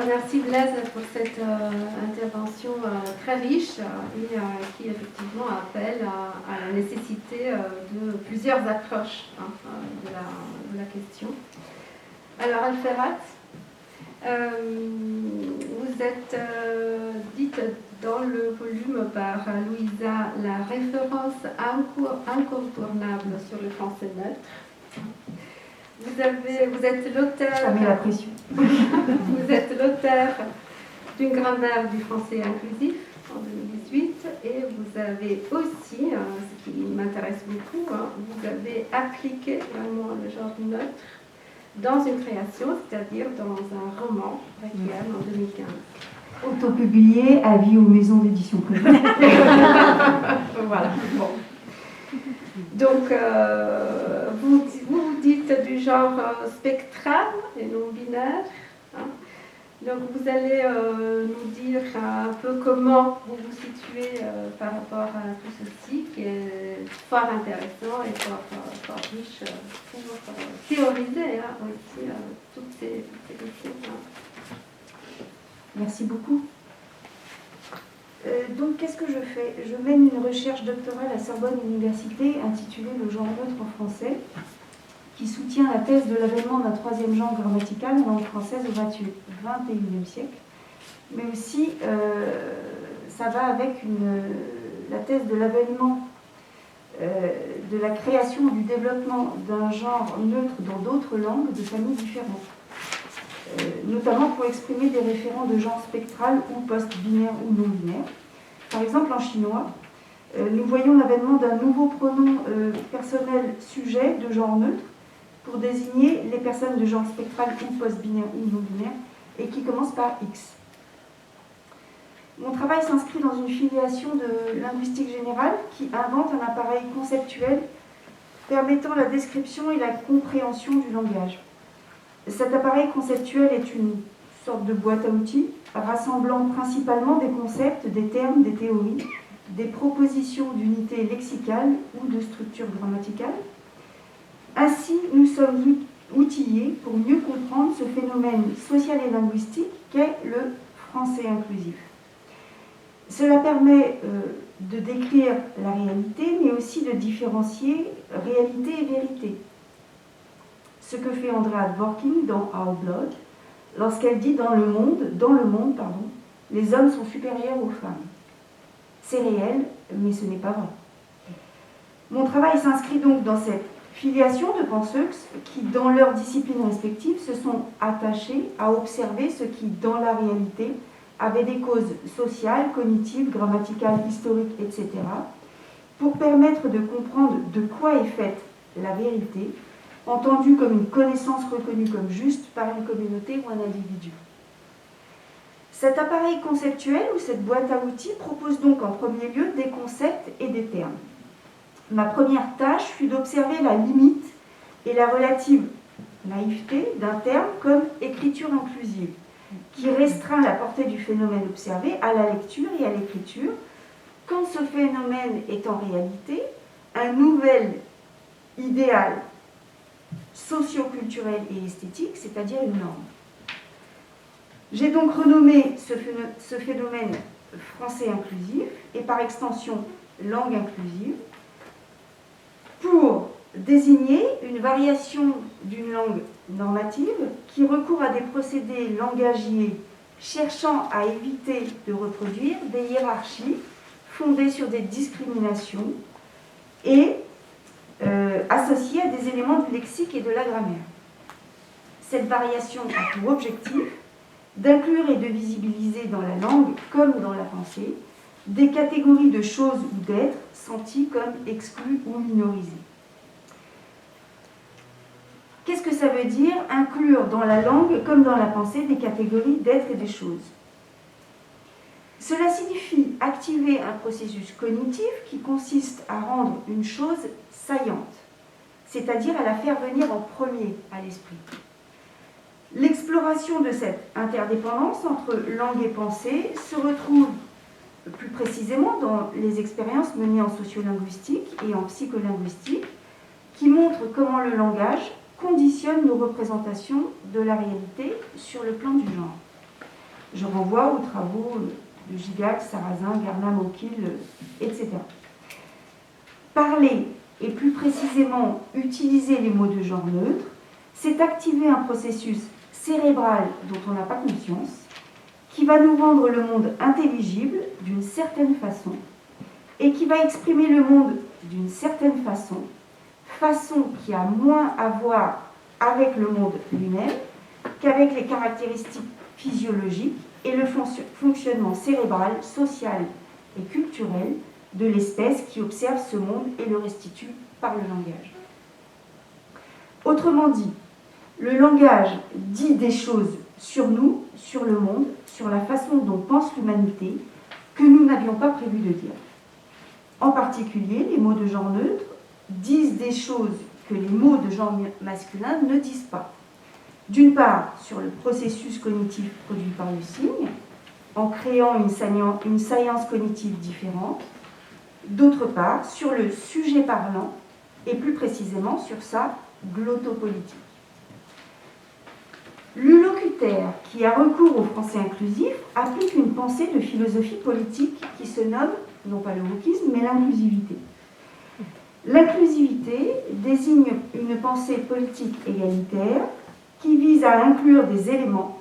Merci Blaise pour cette intervention très riche et qui effectivement appelle à la nécessité de plusieurs approches de la question. Alors Alferat, vous êtes dite dans le volume par Louisa la référence incontournable sur le français neutre. Vous êtes l'auteur. Ça met la pression. Vous êtes l'auteur d'une grammaire du français inclusif en 2018 et vous avez aussi, ce qui m'intéresse beaucoup, vous avez appliqué vraiment le genre neutre dans une création, c'est-à-dire dans un roman, Requiem, en 2015. Autopublié, avis aux maisons d'édition privées. Voilà, bon. Donc, vous dites du genre spectral et non binaire. Hein. Donc, vous allez nous dire un peu comment vous vous situez par rapport à tout ceci, qui est fort intéressant et fort riche pour théoriser aussi toutes ces questions. Merci beaucoup. Donc, qu'est-ce que je fais? Je mène une recherche doctorale à Sorbonne Université intitulée « Le genre neutre en français », qui soutient la thèse de l'avènement d'un troisième genre grammatical en langue française au XXIe siècle. Mais aussi, ça va avec la thèse de l'avènement de la création ou du développement d'un genre neutre dans d'autres langues de familles différentes. Notamment pour exprimer des référents de genre spectral ou post-binaire ou non-binaire. Par exemple, en chinois, nous voyons l'avènement d'un nouveau pronom personnel sujet de genre neutre pour désigner les personnes de genre spectral ou post-binaire ou non-binaire et qui commence par X. Mon travail s'inscrit dans une filiation de linguistique générale qui invente un appareil conceptuel permettant la description et la compréhension du langage. Cet appareil conceptuel est une sorte de boîte à outils, rassemblant principalement des concepts, des termes, des théories, des propositions d'unités lexicales ou de structures grammaticales. Ainsi, nous sommes outillés pour mieux comprendre ce phénomène social et linguistique qu'est le français inclusif. Cela permet de décrire la réalité, mais aussi de différencier réalité et vérité. Ce que fait Andrea Dworkin dans Our Blood, lorsqu'elle dit dans le monde, les hommes sont supérieurs aux femmes. C'est réel, mais ce n'est pas vrai. Mon travail s'inscrit donc dans cette filiation de penseuses qui, dans leurs disciplines respectives, se sont attachées à observer ce qui, dans la réalité, avait des causes sociales, cognitives, grammaticales, historiques, etc., pour permettre de comprendre de quoi est faite la vérité, entendue comme une connaissance reconnue comme juste par une communauté ou un individu. Cet appareil conceptuel ou cette boîte à outils propose donc en premier lieu des concepts et des termes. Ma première tâche fut d'observer la limite et la relative naïveté d'un terme comme écriture inclusive, qui restreint la portée du phénomène observé à la lecture et à l'écriture, quand ce phénomène est en réalité un nouvel idéal socio-culturel et esthétique, c'est-à-dire une norme. J'ai donc renommé ce phénomène français inclusif et par extension langue inclusive pour désigner une variation d'une langue normative qui recourt à des procédés langagiers cherchant à éviter de reproduire des hiérarchies fondées sur des discriminations et associées à des éléments du lexique et de la grammaire. Cette variation a pour objectif d'inclure et de visibiliser dans la langue comme dans la pensée des catégories de choses ou d'êtres sentis comme exclus ou minorisés. Qu'est-ce que ça veut dire inclure dans la langue comme dans la pensée des catégories d'êtres et des choses? Cela signifie activer un processus cognitif qui consiste à rendre une chose saillante, c'est-à-dire à la faire venir en premier à l'esprit. L'exploration de cette interdépendance entre langue et pensée se retrouve plus précisément dans les expériences menées en sociolinguistique et en psycholinguistique qui montrent comment le langage conditionne nos représentations de la réalité sur le plan du genre. Je renvoie aux travaux de Gigax, Sarrazin, Garnham, O'Keel, etc. Parler, et plus précisément utiliser les mots de genre neutre, c'est activer un processus cérébral dont on n'a pas conscience, qui va nous rendre le monde intelligible d'une certaine façon et qui va exprimer le monde d'une certaine façon qui a moins à voir avec le monde lui-même qu'avec les caractéristiques physiologiques et le fonctionnement cérébral, social et culturel de l'espèce qui observe ce monde et le restitue par le langage. Autrement dit, le langage dit des choses sur nous, sur le monde, sur la façon dont pense l'humanité, que nous n'avions pas prévu de dire. En particulier, les mots de genre neutre disent des choses que les mots de genre masculin ne disent pas. D'une part, sur le processus cognitif produit par le signe, en créant une saillance cognitive différente. D'autre part, sur le sujet parlant, et plus précisément sur sa glottopolitique. L'ulocutaire qui a recours au français inclusif applique une pensée de philosophie politique qui se nomme, non pas le wokisme, mais l'inclusivité. L'inclusivité désigne une pensée politique égalitaire qui vise à inclure des éléments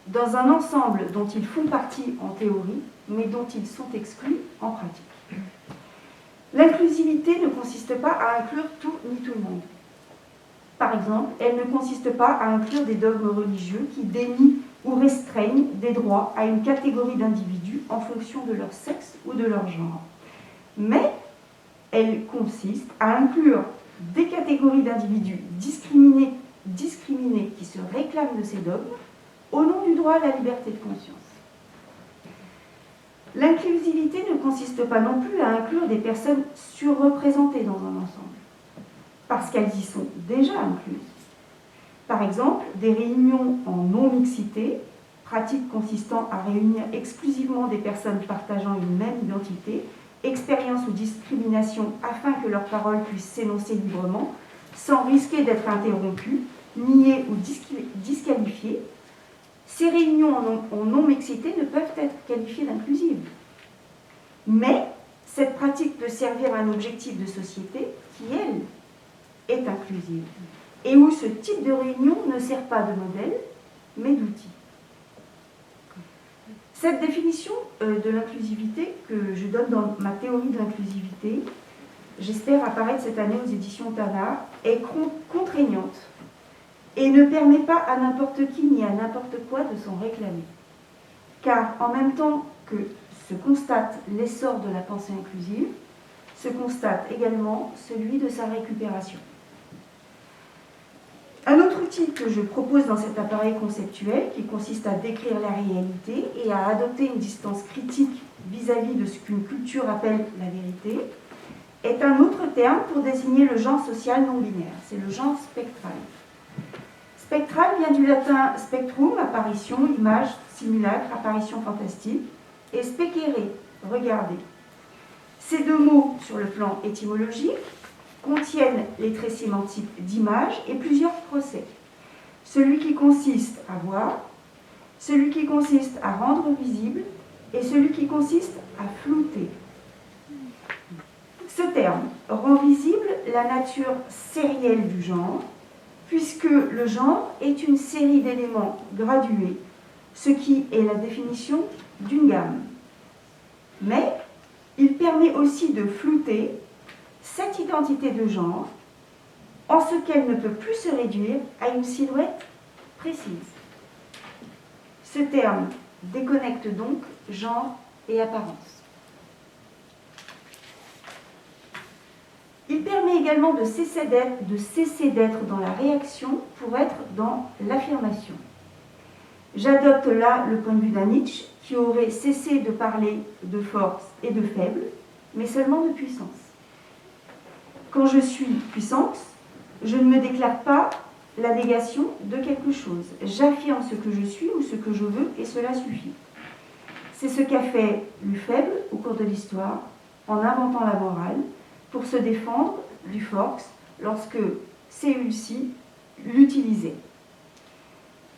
dans un ensemble dont ils font partie en théorie, mais dont ils sont exclus en pratique. L'inclusivité ne consiste pas à inclure tout ni tout le monde. Par exemple, elle ne consiste pas à inclure des dogmes religieux qui dénient ou restreignent des droits à une catégorie d'individus en fonction de leur sexe ou de leur genre. Mais elle consiste à inclure des catégories d'individus discriminés qui se réclament de ces dogmes au nom du droit à la liberté de conscience. L'inclusivité ne consiste pas non plus à inclure des personnes surreprésentées dans un ensemble, parce qu'elles y sont déjà incluses. Par exemple, des réunions en non-mixité, pratique consistant à réunir exclusivement des personnes partageant une même identité, expérience ou discrimination afin que leurs paroles puissent s'énoncer librement, sans risquer d'être interrompues, niées ou disqualifiées. Ces réunions en non-mixité ne peuvent être qualifiées d'inclusives. Mais cette pratique peut servir à un objectif de société qui, elle, est inclusive, et où ce type de réunion ne sert pas de modèle, mais d'outil. Cette définition de l'inclusivité que je donne dans ma théorie de l'inclusivité, j'espère apparaître cette année aux éditions Tana, est contraignante et ne permet pas à n'importe qui ni à n'importe quoi de s'en réclamer. Car en même temps que se constate l'essor de la pensée inclusive, se constate également celui de sa récupération. Un autre outil que je propose dans cet appareil conceptuel, qui consiste à décrire la réalité et à adopter une distance critique vis-à-vis de ce qu'une culture appelle la vérité, est un autre terme pour désigner le genre social non binaire. C'est le genre spectral. Spectral vient du latin spectrum, apparition, image, simulacre, apparition fantastique, et specere, regarder. Ces deux mots, sur le plan étymologique, contiennent les traits sémantiques d'image et plusieurs procès. Celui qui consiste à voir, celui qui consiste à rendre visible et celui qui consiste à flouter. Ce terme rend visible la nature sérielle du genre, puisque le genre est une série d'éléments gradués, ce qui est la définition d'une gamme. Mais il permet aussi de flouter cette identité de genre en ce qu'elle ne peut plus se réduire à une silhouette précise. Ce terme déconnecte donc genre et apparence. Il permet également de cesser d'être dans la réaction pour être dans l'affirmation. J'adopte là le point de vue d'un Nietzsche qui aurait cessé de parler de force et de faible, mais seulement de puissance. Quand je suis puissance, je ne me déclare pas la négation de quelque chose. J'affirme ce que je suis ou ce que je veux et cela suffit. C'est ce qu'a fait le faible au cours de l'histoire en inventant la morale pour se défendre du force lorsque celui-ci l'utilisait.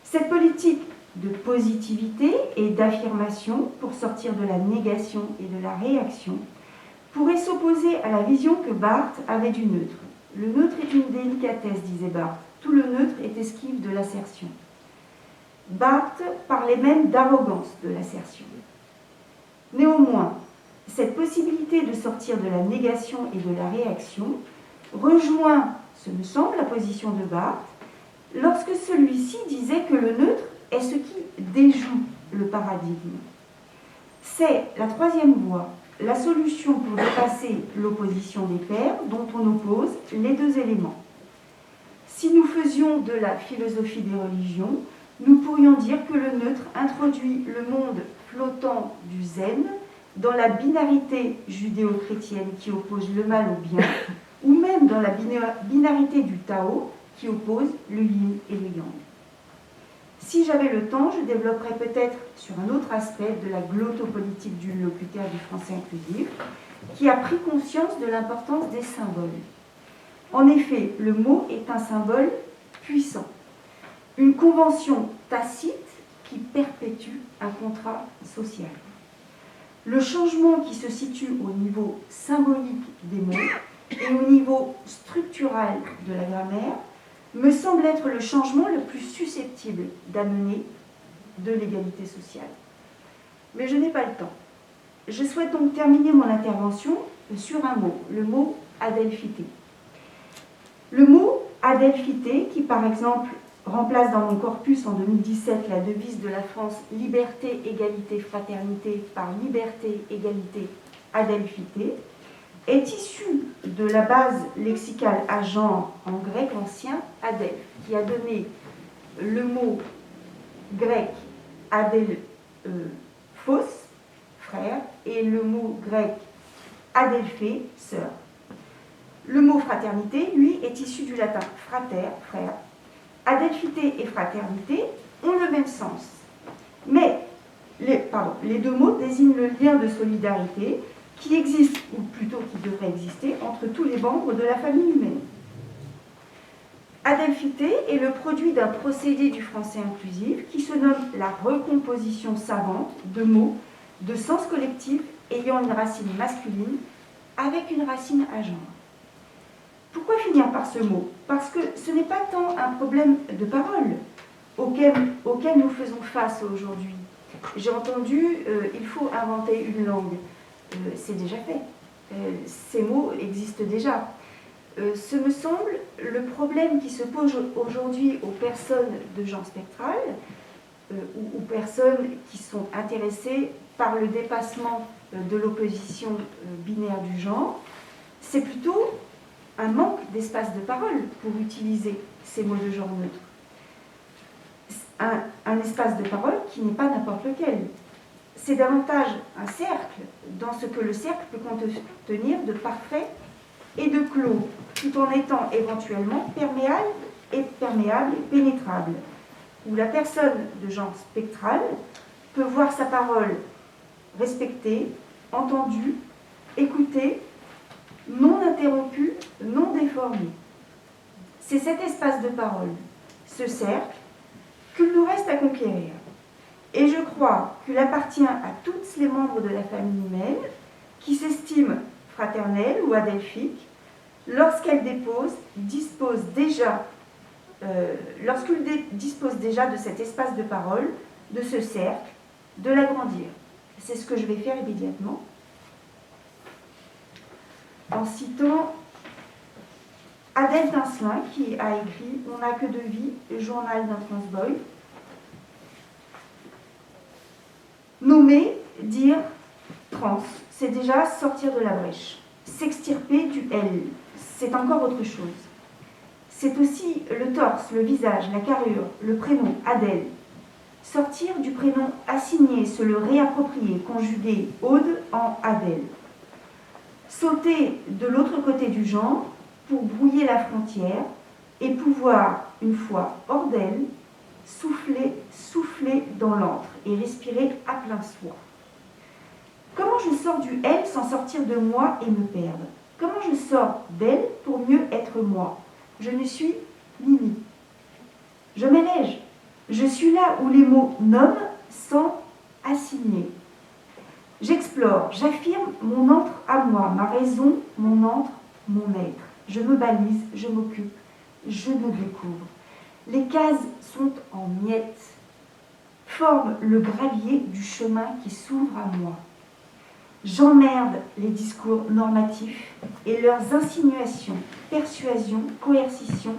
Cette politique de positivité et d'affirmation pour sortir de la négation et de la réaction pourrait s'opposer à la vision que Barthes avait du neutre. Le neutre est une délicatesse, disait Barthes. Tout le neutre est esquive de l'assertion. Barthes parlait même d'arrogance de l'assertion. Néanmoins, cette possibilité de sortir de la négation et de la réaction rejoint, ce me semble, la position de Barthes lorsque celui-ci disait que le neutre est ce qui déjoue le paradigme. C'est la troisième voie, la solution pour dépasser l'opposition des paires dont on oppose les deux éléments. Si nous faisions de la philosophie des religions, nous pourrions dire que le neutre introduit le monde flottant du zen dans la binarité judéo-chrétienne qui oppose le mal au bien, ou même dans la binarité du Tao qui oppose le yin et le yang. Si j'avais le temps, je développerais peut-être sur un autre aspect de la glottopolitique du locuteur du français inclusif, qui a pris conscience de l'importance des symboles. En effet, le mot est un symbole puissant, une convention tacite qui perpétue un contrat social. Le changement qui se situe au niveau symbolique des mots et au niveau structural de la grammaire me semble être le changement le plus susceptible d'amener de l'égalité sociale. Mais je n'ai pas le temps. Je souhaite donc terminer mon intervention sur un mot, le mot adelphité. Le mot adelphité, qui par exemple remplace dans mon corpus en 2017 la devise de la France « Liberté, égalité, fraternité » par « Liberté, égalité, adelphité », est issu de la base lexicale à genre en grec ancien « adelph », qui a donné le mot grec « adelphos », frère, et le mot grec « adelphé », sœur. Le mot fraternité, lui, est issu du latin frater, frère. Adelphité et fraternité ont le même sens. Mais les deux mots désignent le lien de solidarité qui existe, ou plutôt qui devrait exister, entre tous les membres de la famille humaine. Adelphité est le produit d'un procédé du français inclusif qui se nomme la recomposition savante de mots de sens collectif ayant une racine masculine avec une racine à genre. Pourquoi finir par ce mot? Parce que ce n'est pas tant un problème de parole auquel nous faisons face aujourd'hui. J'ai entendu il faut inventer une langue. C'est déjà fait. Ces mots existent déjà. Ce me semble le problème qui se pose aujourd'hui aux personnes de genre spectral ou aux personnes qui sont intéressées par le dépassement de l'opposition binaire du genre. C'est plutôt un manque d'espace de parole pour utiliser ces mots de genre neutre. Un espace de parole qui n'est pas n'importe lequel. C'est davantage un cercle, dans ce que le cercle peut contenir de parfait et de clos, tout en étant éventuellement perméable et pénétrable, où la personne de genre spectral peut voir sa parole respectée, entendue, écouté, non interrompu, non déformé. C'est cet espace de parole, ce cercle, qu'il nous reste à conquérir. Et je crois qu'il appartient à tous les membres de la famille humaine qui s'estiment fraternelles ou adelphiques lorsqu'ils disposent déjà de cet espace de parole, de ce cercle, de l'agrandir. C'est ce que je vais faire immédiatement en citant Adèle Tincelin qui a écrit « On n'a que de vie, journal d'un transboy ». Nommer, dire trans, c'est déjà sortir de la brèche. S'extirper du L, c'est encore autre chose. C'est aussi le torse, le visage, la carrure, le prénom, Adèle. Sortir du prénom assigné, se le réapproprier, conjuguer Aude en Adèle. Sauter de l'autre côté du genre pour brouiller la frontière et pouvoir, une fois hors d'elle, souffler dans l'antre et respirer à plein soi. Comment je sors du elle sans sortir de moi et me perdre? Comment je sors d'elle pour mieux être moi? Je ne suis ni ni. Je m'allège. Je suis là où les mots nomment sans assigner. J'explore, j'affirme mon antre à moi, ma raison, mon antre, mon être. Je me balise, je m'occupe, je me découvre. Les cases sont en miettes, forment le gravier du chemin qui s'ouvre à moi. J'emmerde les discours normatifs et leurs insinuations, persuasions, coercitions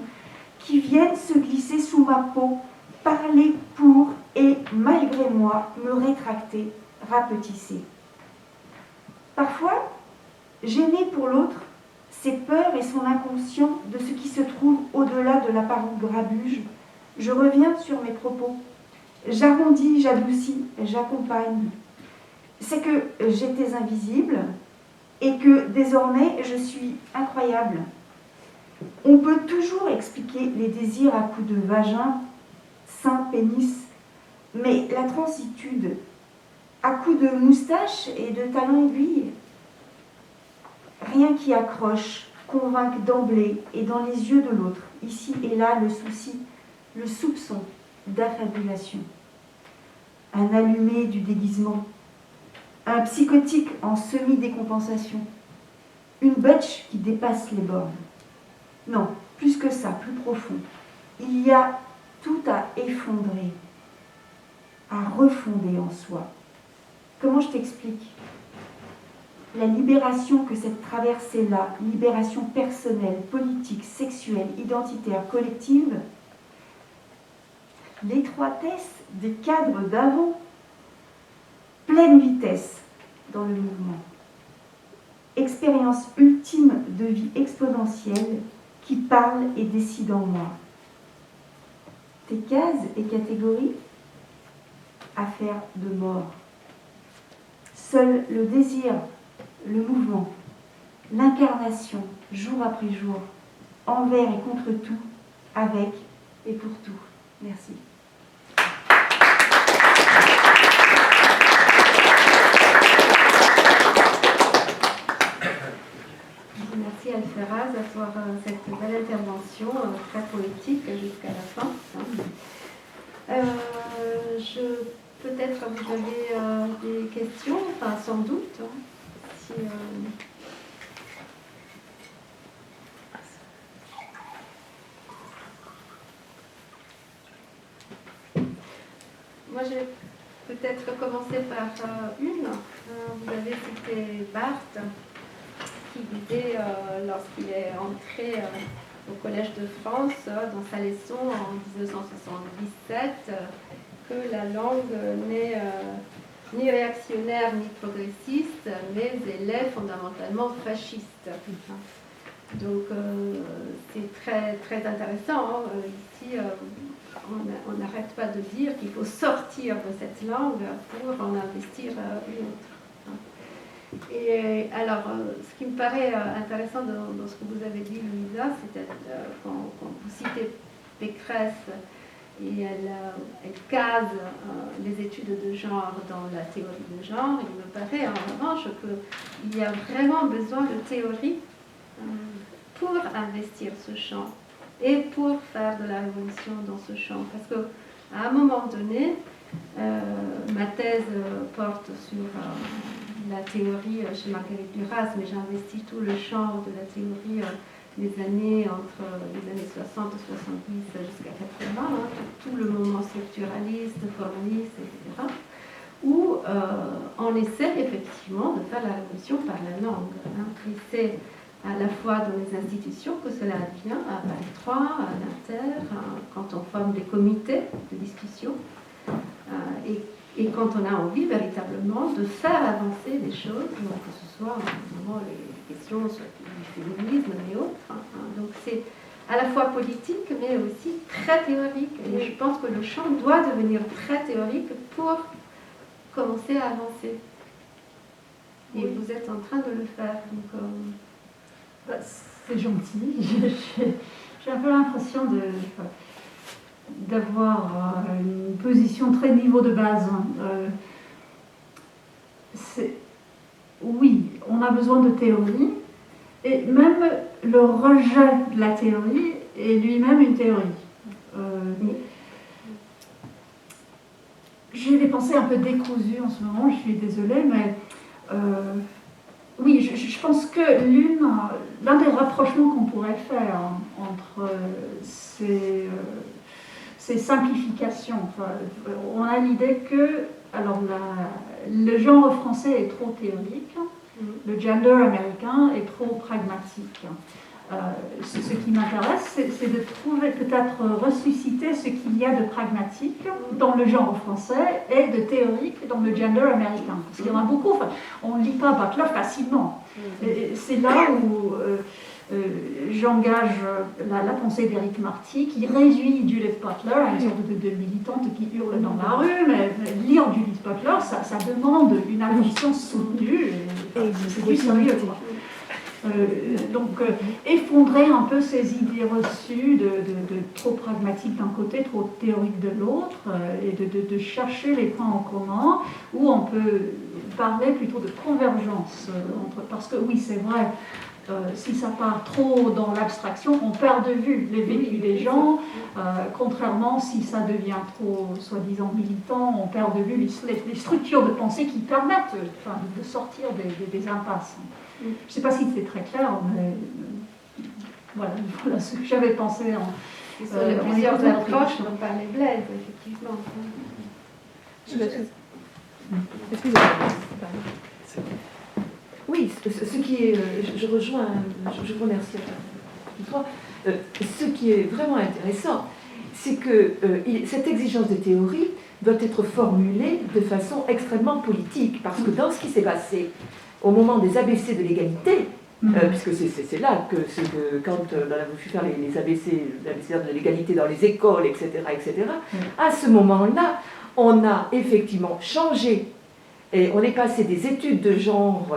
qui viennent se glisser sous ma peau, parler pour et, malgré moi, me rétracter, rapetisser. Parfois, gêné pour l'autre, ses peurs et son inconscient de ce qui se trouve au-delà de la parole grabuge, je reviens sur mes propos. J'arrondis, j'adoucis, j'accompagne. C'est que j'étais invisible et que désormais je suis incroyable. On peut toujours expliquer les désirs à coups de vagin, sein, pénis, mais la transitude à coups de moustache et de talons aiguilles. Rien qui accroche, convainc d'emblée et dans les yeux de l'autre, ici et là le souci, le soupçon d'affabulation. Un allumé du déguisement, un psychotique en semi-décompensation, une butch qui dépasse les bornes. Non, plus que ça, plus profond. Il y a tout à effondrer, à refonder en soi. Comment je t'explique ? La libération que cette traversée-là, libération personnelle, politique, sexuelle, identitaire, collective, l'étroitesse des cadres d'avant, pleine vitesse dans le mouvement. Expérience ultime de vie exponentielle qui parle et décide en moi. Tes cases et catégories, affaire de mort. Seul le désir, le mouvement, l'incarnation, jour après jour, envers et contre tout, avec et pour tout. Merci. Merci Alferaz pour cette belle intervention, très poétique jusqu'à la fin. Peut-être vous avez des questions, enfin sans doute. Si, Moi, je vais peut-être commencer par une. Vous avez cité Barthes, qui disait, lorsqu'il est entré au Collège de France, dans sa leçon en 1977, que la langue n'est ni réactionnaire ni progressiste, mais elle est fondamentalement fasciste. Donc c'est très, très intéressant. Ici, on n'arrête pas de dire qu'il faut sortir de cette langue pour en investir une autre. Et alors, ce qui me paraît intéressant dans ce que vous avez dit, Louisa, c'est quand vous citez Pécresse et elle case les études de genre dans la théorie de genre. Il me paraît en revanche qu'il y a vraiment besoin de théorie pour investir ce champ et pour faire de la révolution dans ce champ. Parce qu'à un moment donné, ma thèse porte sur la théorie chez Marguerite Duras, mais j'investis tout le champ de la théorie des années entre les années 60 et 70 jusqu'à 80, tout le moment structuraliste, formaliste, etc., où on essaie effectivement de faire la révolution par la langue. Et c'est à la fois dans les institutions que cela advient, à Paris 3, à l'Inter, quand on forme des comités de discussion, et quand on a envie véritablement de faire avancer les choses, donc que ce soit vraiment les questions soit du féminisme et autres. Donc c'est à la fois politique, mais aussi très théorique. Et je pense que le champ doit devenir très théorique pour commencer à avancer. Et vous êtes en train de le faire. Donc, c'est gentil. J'ai un peu l'impression d'avoir une position très niveau de base. Oui, on a besoin de théorie, et même le rejet de la théorie est lui-même une théorie. J'ai des pensées un peu décousues en ce moment, je suis désolée, mais oui, je pense que l'un des rapprochements qu'on pourrait faire entre ces simplifications, on a l'idée que le genre français est trop théorique, le gender américain est trop pragmatique. Ce qui m'intéresse, c'est de trouver, peut-être ressusciter ce qu'il y a de pragmatique dans le genre français et de théorique dans le gender américain. Parce qu'il y en a beaucoup, on ne lit pas Butler facilement. C'est là où j'engage la pensée d'Éric Marty, qui réduit Judith Butler à une sorte de militante qui hurle dans la rue, mais lire Judith Butler, ça demande une attention soutenue, c'est du sérieux, quoi. Donc effondrer un peu ces idées reçues de trop pragmatique d'un côté, trop théorique de l'autre, et de chercher les points en commun où on peut parler plutôt de convergence parce que oui, c'est vrai, si ça part trop dans l'abstraction, on perd de vue les vécus des gens, contrairement si ça devient trop soi-disant militant, on perd de vue les structures de pensée qui permettent de sortir des impasses. Je ne sais pas si c'est très clair, mais voilà ce que j'avais pensé il y a plusieurs approches dont parlait Blaise, effectivement. Excusez-moi. Oui, ce qui est, je rejoins, je vous remercie à tous trois. Ce qui est vraiment intéressant, c'est que cette exigence de théorie doit être formulée de façon extrêmement politique, parce que dans ce qui s'est passé au moment des ABC de l'égalité, puisque c'est là que quand on a voulu faire les ABC, l'abécédaire de l'égalité dans les écoles, etc., à ce moment-là, on a effectivement changé, et on est passé des études de genre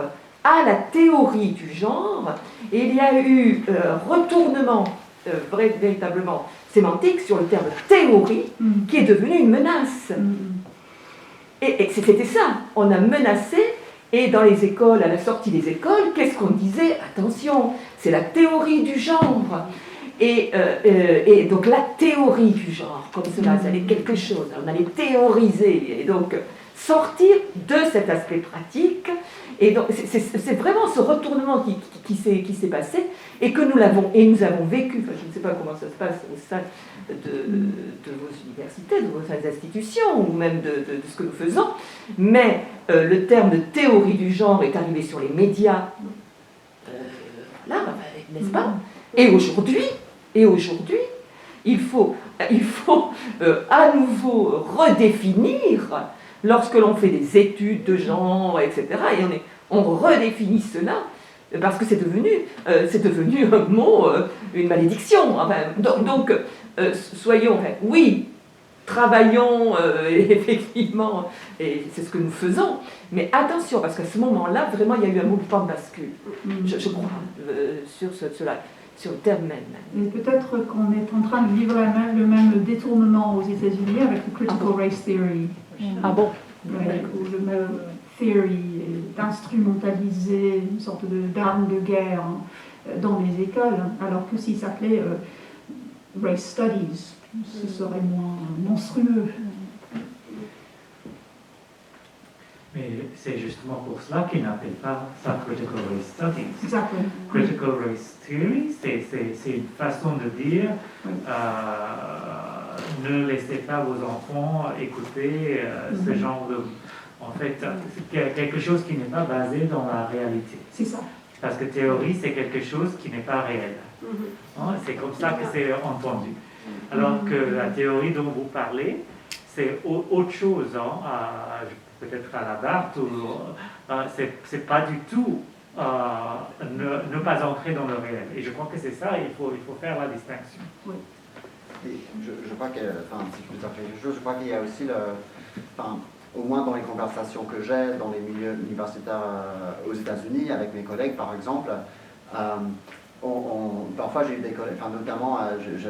à la théorie du genre, et il y a eu retournement véritablement sémantique sur le terme théorie, qui est devenu une menace. Et c'était ça, on a menacé. Et dans les écoles, à la sortie des écoles, qu'est-ce qu'on disait? Attention, c'est la théorie du genre. Et donc la théorie du genre, comme cela, ça allait quelque chose. On allait théoriser et donc sortir de cet aspect pratique. Et donc c'est vraiment ce retournement qui s'est passé et que nous avons vécu. Enfin, je ne sais pas comment ça se passe au sein de vos universités, de vos institutions, ou même de ce que nous faisons, mais le terme de théorie du genre est arrivé sur les médias, là, n'est-ce pas? Et aujourd'hui, il faut à nouveau redéfinir, lorsque l'on fait des études de genre, etc., et on redéfinit cela, parce que c'est devenu un mot, une malédiction. Enfin, donc soyons, oui, travaillons effectivement, et c'est ce que nous faisons, mais attention, parce qu'à ce moment-là, vraiment, il y a eu un mouvement de bascule, je crois, sur cela. sur le terme même. Et peut-être qu'on est en train de vivre le même détournement aux États-Unis avec le critical race theory. Ah bon? Où le même theory d'instrumentaliser une sorte d'arme de guerre dans les écoles, alors que s'il s'appelait race studies, ce serait moins monstrueux. Mais c'est justement pour cela qu'ils n'appellent pas ça Critical Race Studies. Exactement. Critical Race Theory, c'est une façon de dire Oui. Ne laissez pas vos enfants écouter ce genre de... En fait, quelque chose qui n'est pas basé dans la réalité. C'est ça. Parce que théorie, c'est quelque chose qui n'est pas réel. Hein, c'est comme ça que c'est entendu. Alors que la théorie dont vous parlez, c'est autre chose. Hein, peut-être à la Barthes, c'est pas du tout ne pas entrer dans le réel. Et je crois que c'est ça, il faut faire la distinction. Oui. Et je crois que, si je peux dire quelque chose, je crois qu'il y a aussi au moins dans les conversations que j'ai dans les milieux universitaires aux États-Unis, avec mes collègues par exemple, parfois j'ai eu des collègues, notamment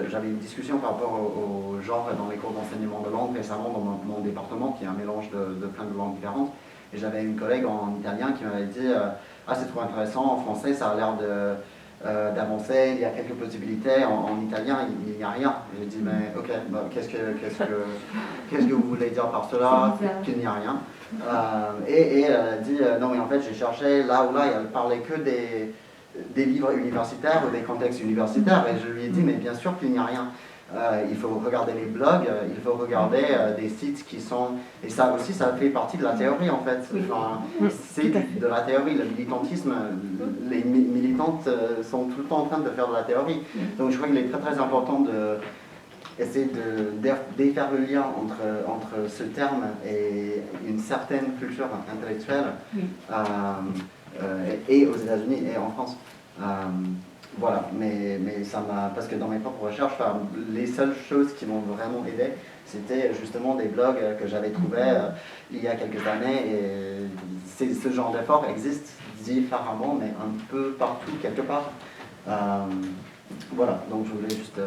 j'avais une discussion par rapport au genre dans les cours d'enseignement de langue récemment dans mon département, qui est un mélange de plein de langues différentes. Et j'avais une collègue en italien qui m'avait dit ah, c'est trop intéressant, en français ça a l'air d'avancer, il y a quelques possibilités, en italien il n'y a rien. J'ai dit mais ok, qu'est-ce que vous voulez dire par cela, qu'il n'y a rien. Et elle a dit non mais en fait j'ai cherché là ou là, et elle parlait que des livres universitaires ou des contextes universitaires, et je lui ai dit mais bien sûr qu'il n'y a rien. Il faut regarder les blogs, il faut regarder des sites qui sont... Et ça aussi, ça fait partie de la théorie en fait. C'est de la théorie, le militantisme, les militantes sont tout le temps en train de faire de la théorie. Donc je crois qu'il est très très important d'essayer de défaire le lien entre ce terme et une certaine culture intellectuelle, et aux États-Unis et en France. Voilà, mais ça m'a... Parce que dans mes propres recherches, les seules choses qui m'ont vraiment aidé, c'était justement des blogs que j'avais trouvés il y a quelques années, et ce genre d'effort existe différemment, mais un peu partout, quelque part. Voilà, donc je voulais juste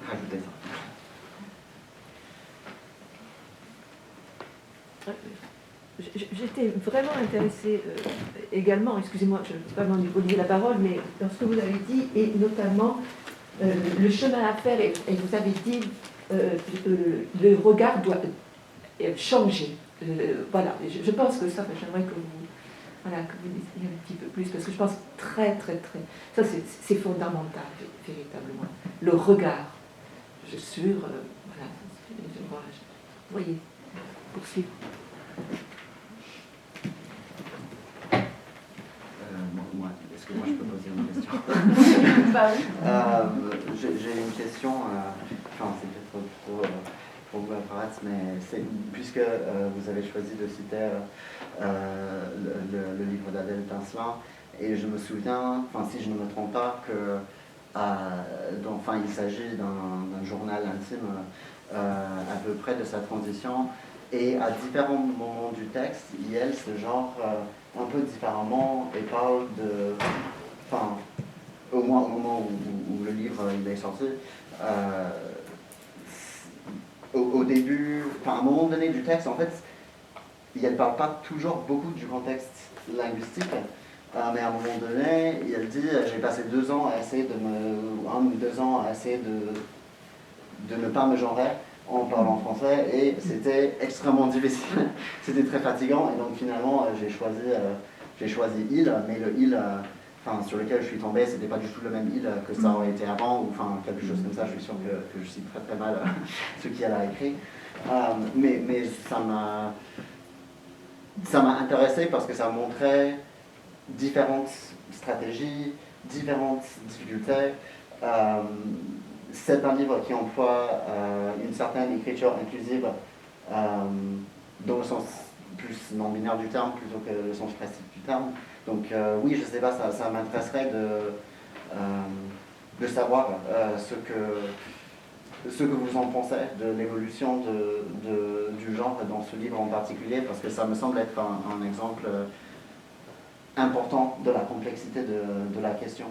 rajouter ça. J'étais vraiment intéressée également, excusez-moi, je ne peux pas m'en oublier la parole, mais dans ce que vous avez dit, et notamment le chemin à faire, et vous avez dit le regard doit changer. Voilà, je pense que ça, j'aimerais que vous disiez un petit peu plus, parce que je pense très, ça c'est fondamental, véritablement. Le regard sur, voilà, vous voyez, poursuivre. Est-ce que moi je peux poser une question? Bah oui. J'ai une question, c'est peut-être trop apparaître, mais puisque vous avez choisi de citer le livre d'Adèle Tincelin, et je me souviens, si je ne me trompe pas, que il s'agit d'un journal intime à peu près de sa transition. Et à différents moments du texte, Yael se genre un peu différemment et parle de... au moins au moment où le livre il est sorti, au début, à un moment donné du texte, en fait, elle ne parle pas toujours beaucoup du contexte linguistique, mais à un moment donné, elle dit j'ai passé 2 ans à essayer à essayer de ne pas me genrer en parlant français, et c'était extrêmement difficile, c'était très fatigant, et donc finalement j'ai choisi il, mais le il sur lequel je suis tombé, c'était pas du tout le même il que ça aurait été avant, ou quelque chose comme ça. Je suis sûr que je cite très très mal ce qu'elle a écrit, mais ça m'a intéressé parce que ça montrait différentes stratégies, différentes difficultés. C'est un livre qui emploie une certaine écriture inclusive dans le sens plus non-binaire du terme plutôt que le sens précis du terme. Donc oui, je ne sais pas, ça m'intéresserait de savoir ce que vous en pensez de l'évolution du genre dans ce livre en particulier, parce que ça me semble être un exemple important de la complexité de la question.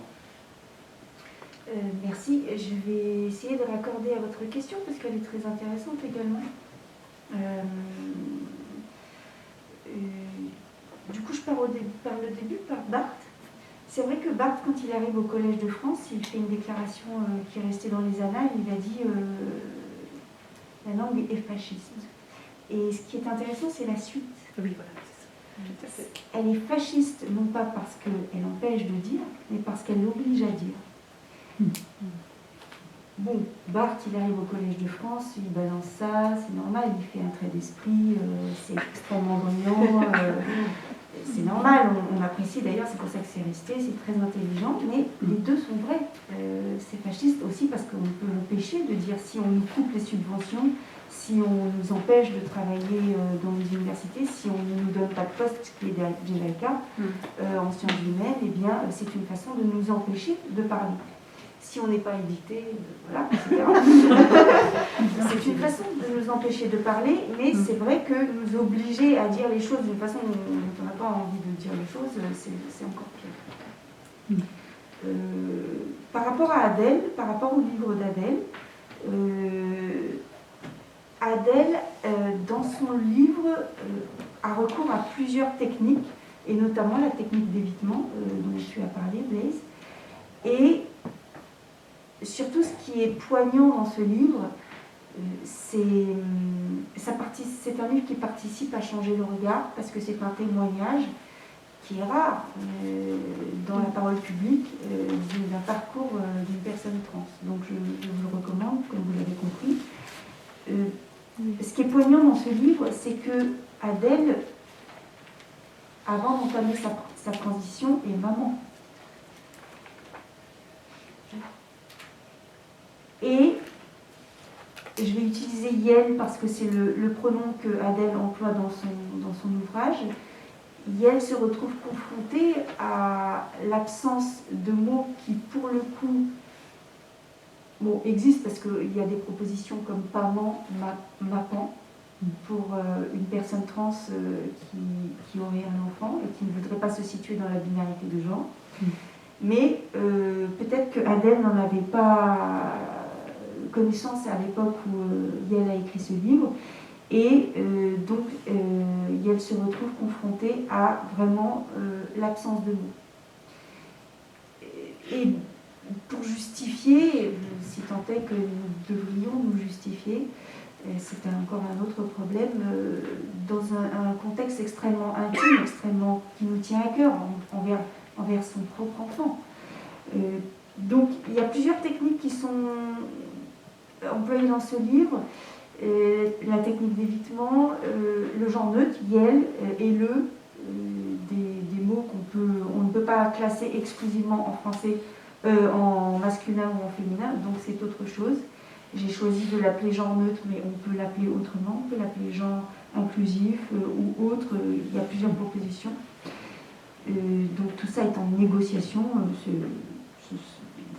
Merci. Je vais essayer de raccorder à votre question parce qu'elle est très intéressante également. Du coup, je pars par le début, par Barthes. C'est vrai que Barthes, quand il arrive au Collège de France, il fait une déclaration qui est restée dans les annales. Il a dit la langue est fasciste. Et ce qui est intéressant, c'est la suite. Oui, voilà, c'est ça. Tout à fait. Elle est fasciste, non pas parce qu'elle empêche de dire, mais parce qu'elle l'oblige à dire. Bon, Barthes, il arrive au Collège de France, il balance ça, c'est normal, il fait un trait d'esprit, c'est extrêmement brillant, c'est normal, on apprécie d'ailleurs, c'est pour ça que c'est resté, c'est très intelligent, mais les deux sont vrais. C'est fasciste aussi parce qu'on peut l'empêcher de dire si on nous coupe les subventions, si on nous empêche de travailler dans les universités, si on ne nous donne pas de poste, ce qui est déjà le cas en sciences humaines, eh bien c'est une façon de nous empêcher de parler. Si on n'est pas édité, voilà, etc. C'est une façon de nous empêcher de parler, mais c'est vrai que nous obliger à dire les choses d'une façon dont on n'a pas envie de dire les choses, c'est encore pire. Par rapport à Adèle, par rapport au livre d'Adèle, Adèle, dans son livre, a recours à plusieurs techniques, et notamment la technique d'évitement dont tu as parlé, Blaise. Et surtout, ce qui est poignant dans ce livre, c'est un livre qui participe à changer le regard, parce que c'est un témoignage qui est rare dans la parole publique d'un parcours d'une personne trans. Donc je vous le recommande, comme vous l'avez compris. Ce qui est poignant dans ce livre, c'est que Adèle, avant d'entamer sa transition, est maman. Et je vais utiliser Yel parce que c'est le pronom que Adèle emploie dans son ouvrage. Yel se retrouve confrontée à l'absence de mots qui, pour le coup, existent parce qu'il y a des propositions comme pament, mapan, pour une personne trans qui aurait un enfant et qui ne voudrait pas se situer dans la binarité de genre. Mais peut-être que Adèle n'en avait pas connaissance à l'époque où Yel a écrit ce livre, et donc Yel se retrouve confrontée à vraiment l'absence de mots. Et pour justifier, si tant est que nous devrions nous justifier, c'est encore un autre problème, dans un contexte extrêmement intime, qui nous tient à cœur envers son propre enfant. Donc il y a plusieurs techniques qui sont employées dans ce livre. La technique d'évitement, le genre neutre, Yel, et des mots on ne peut pas classer exclusivement en français, en masculin ou en féminin, donc c'est autre chose. J'ai choisi de l'appeler genre neutre, mais on peut l'appeler autrement, on peut l'appeler genre inclusif ou autre, il y a plusieurs propositions. Donc tout ça est en négociation, on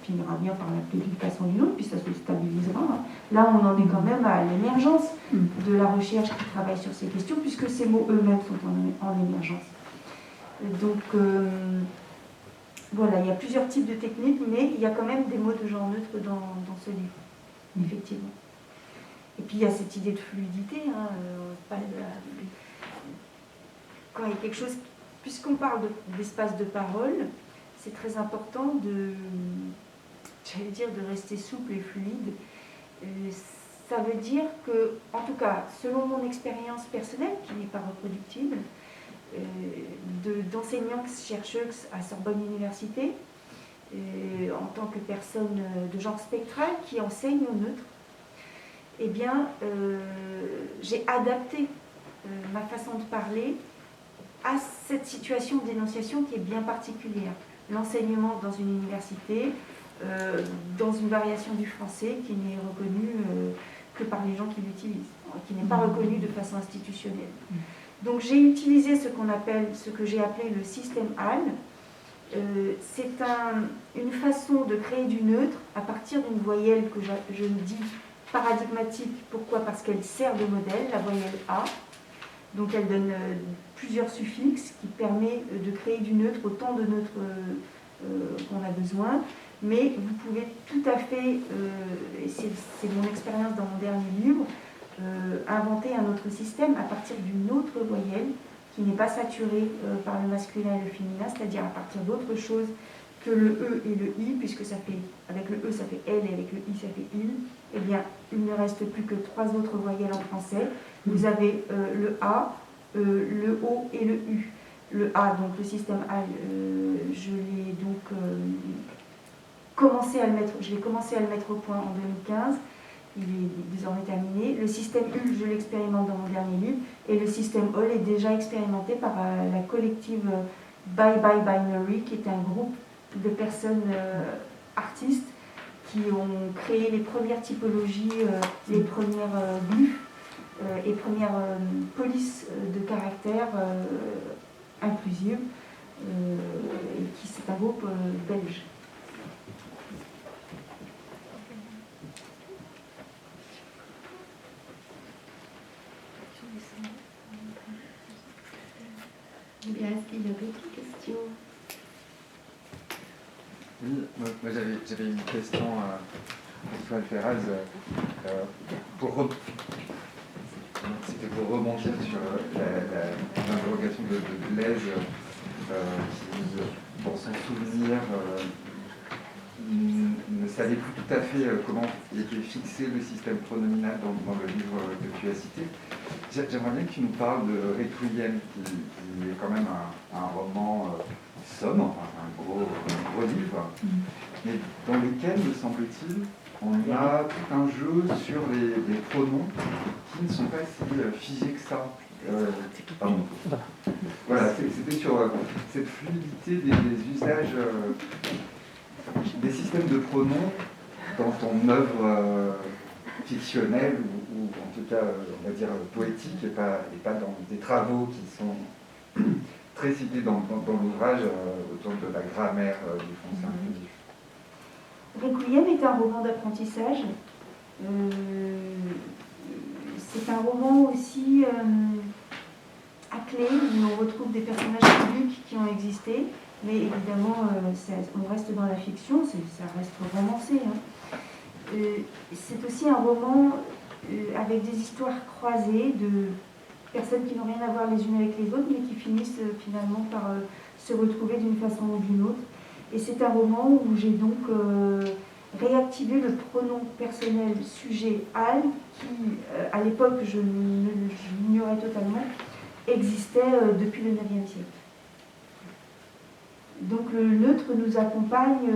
finira bien par l'appeler d'une façon ou d'une autre, puis ça se stabilisera. Là, on en est quand même à l'émergence de la recherche qui travaille sur ces questions, puisque ces mots eux-mêmes sont en émergence. Donc, voilà, il y a plusieurs types de techniques, mais il y a quand même des mots de genre neutre dans ce livre, effectivement. Et puis, il y a cette idée de fluidité, quand il y a quelque chose, puisqu'on parle d'espace de parole, c'est très important de rester souple et fluide. Ça veut dire que, en tout cas, selon mon expérience personnelle, qui n'est pas reproductible, d'enseignante-chercheuse à Sorbonne Université, en tant que personne de genre spectral qui enseigne au neutre, eh bien, j'ai adapté ma façon de parler à cette situation d'énonciation qui est bien particulière. L'enseignement dans une université, dans une variation du français qui n'est reconnue que par les gens qui l'utilisent, qui n'est pas reconnue de façon institutionnelle. Donc j'ai utilisé ce que j'ai appelé le système HAL. C'est une façon de créer du neutre à partir d'une voyelle que je dis paradigmatique. Pourquoi ? Parce qu'elle sert de modèle, la voyelle A. Donc elle donne plusieurs suffixes qui permet de créer du neutre, autant de neutres qu'on a besoin. mais vous pouvez tout à fait, et c'est mon expérience dans mon dernier livre, inventer un autre système à partir d'une autre voyelle qui n'est pas saturée par le masculin et le féminin, c'est-à-dire à partir d'autre chose que le E et le I, puisque ça fait, avec le E ça fait elle et avec le I ça fait il. Eh bien, il ne reste plus que 3 autres voyelles en français. Vous avez le A, le O et le U. Le A, donc le système A, je l'ai donc commencé à le mettre au point en 2015. Il est désormais terminé. Le système U, je l'expérimente dans mon dernier livre. Et le système OL est déjà expérimenté par la collective Bye Bye Binary, qui est un groupe de personnes artistes qui ont créé les premières typologies, les premières glyphes et premières polices de caractères inclusives. C'est un groupe belge. Bien, est-ce qu'il y a d'autres questions? Oui, moi j'avais une question à François Alferraz c'était pour rebondir sur l'interrogation de Blaise qui, pour son souvenir, ne savait plus tout à fait comment était fixé le système pronominal dans le livre que tu as cité. J'aimerais bien que tu nous parles de Requiem, qui est quand même un roman somme, un gros livre, mais dans lequel, me semble-t-il, on a tout un jeu sur les pronoms qui ne sont pas si figés que ça. Pardon. Voilà, c'était sur cette fluidité des usages des systèmes de pronoms dans ton œuvre fictionnelle ou en tout cas, on va dire, poétique et pas dans des travaux qui sont très cités dans l'ouvrage autour de la grammaire du français inclusif. Requiem est un roman d'apprentissage. C'est un roman aussi à clé, où on retrouve des personnages publics qui ont existé, mais évidemment, on reste dans la fiction, ça reste romancé. Hein. C'est aussi un roman avec des histoires croisées de personnes qui n'ont rien à voir les unes avec les autres, mais qui finissent finalement par se retrouver d'une façon ou d'une autre. Et c'est un roman où j'ai donc réactivé le pronom personnel sujet al, qui, à l'époque, je l'ignorais totalement, existait depuis le IXe siècle. Donc le neutre nous accompagne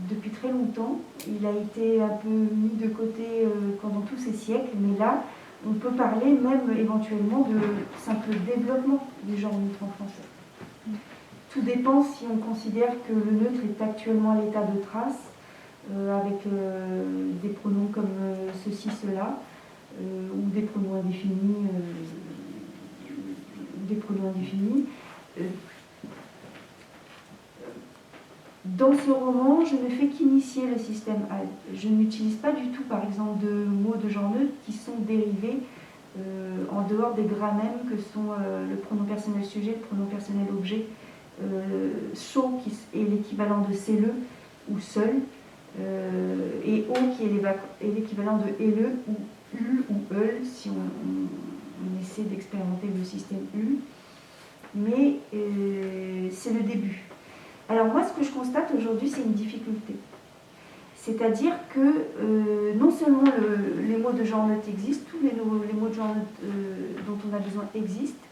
depuis très longtemps. Il a été un peu mis de côté pendant tous ces siècles, mais là, on peut parler même éventuellement de simple développement du genre neutre en français. Tout dépend si on considère que le neutre est actuellement à l'état de trace, avec des pronoms comme ceci, cela, ou des pronoms indéfinis. Dans ce roman, je ne fais qu'initier le système AL. Je n'utilise pas du tout, par exemple, de mots de genre neutre qui sont dérivés en dehors des grammaires que sont le pronom personnel sujet, le pronom personnel objet, so qui est l'équivalent de c'est-le ou seul, et o qui est l'équivalent de et-le ou u ou eul si on essaie d'expérimenter le système u. Mais c'est le début. Alors moi, ce que je constate aujourd'hui, c'est une difficulté. C'est-à-dire que non seulement les mots de genre neutre existent, tous les mots de genre neutre dont on a besoin existent,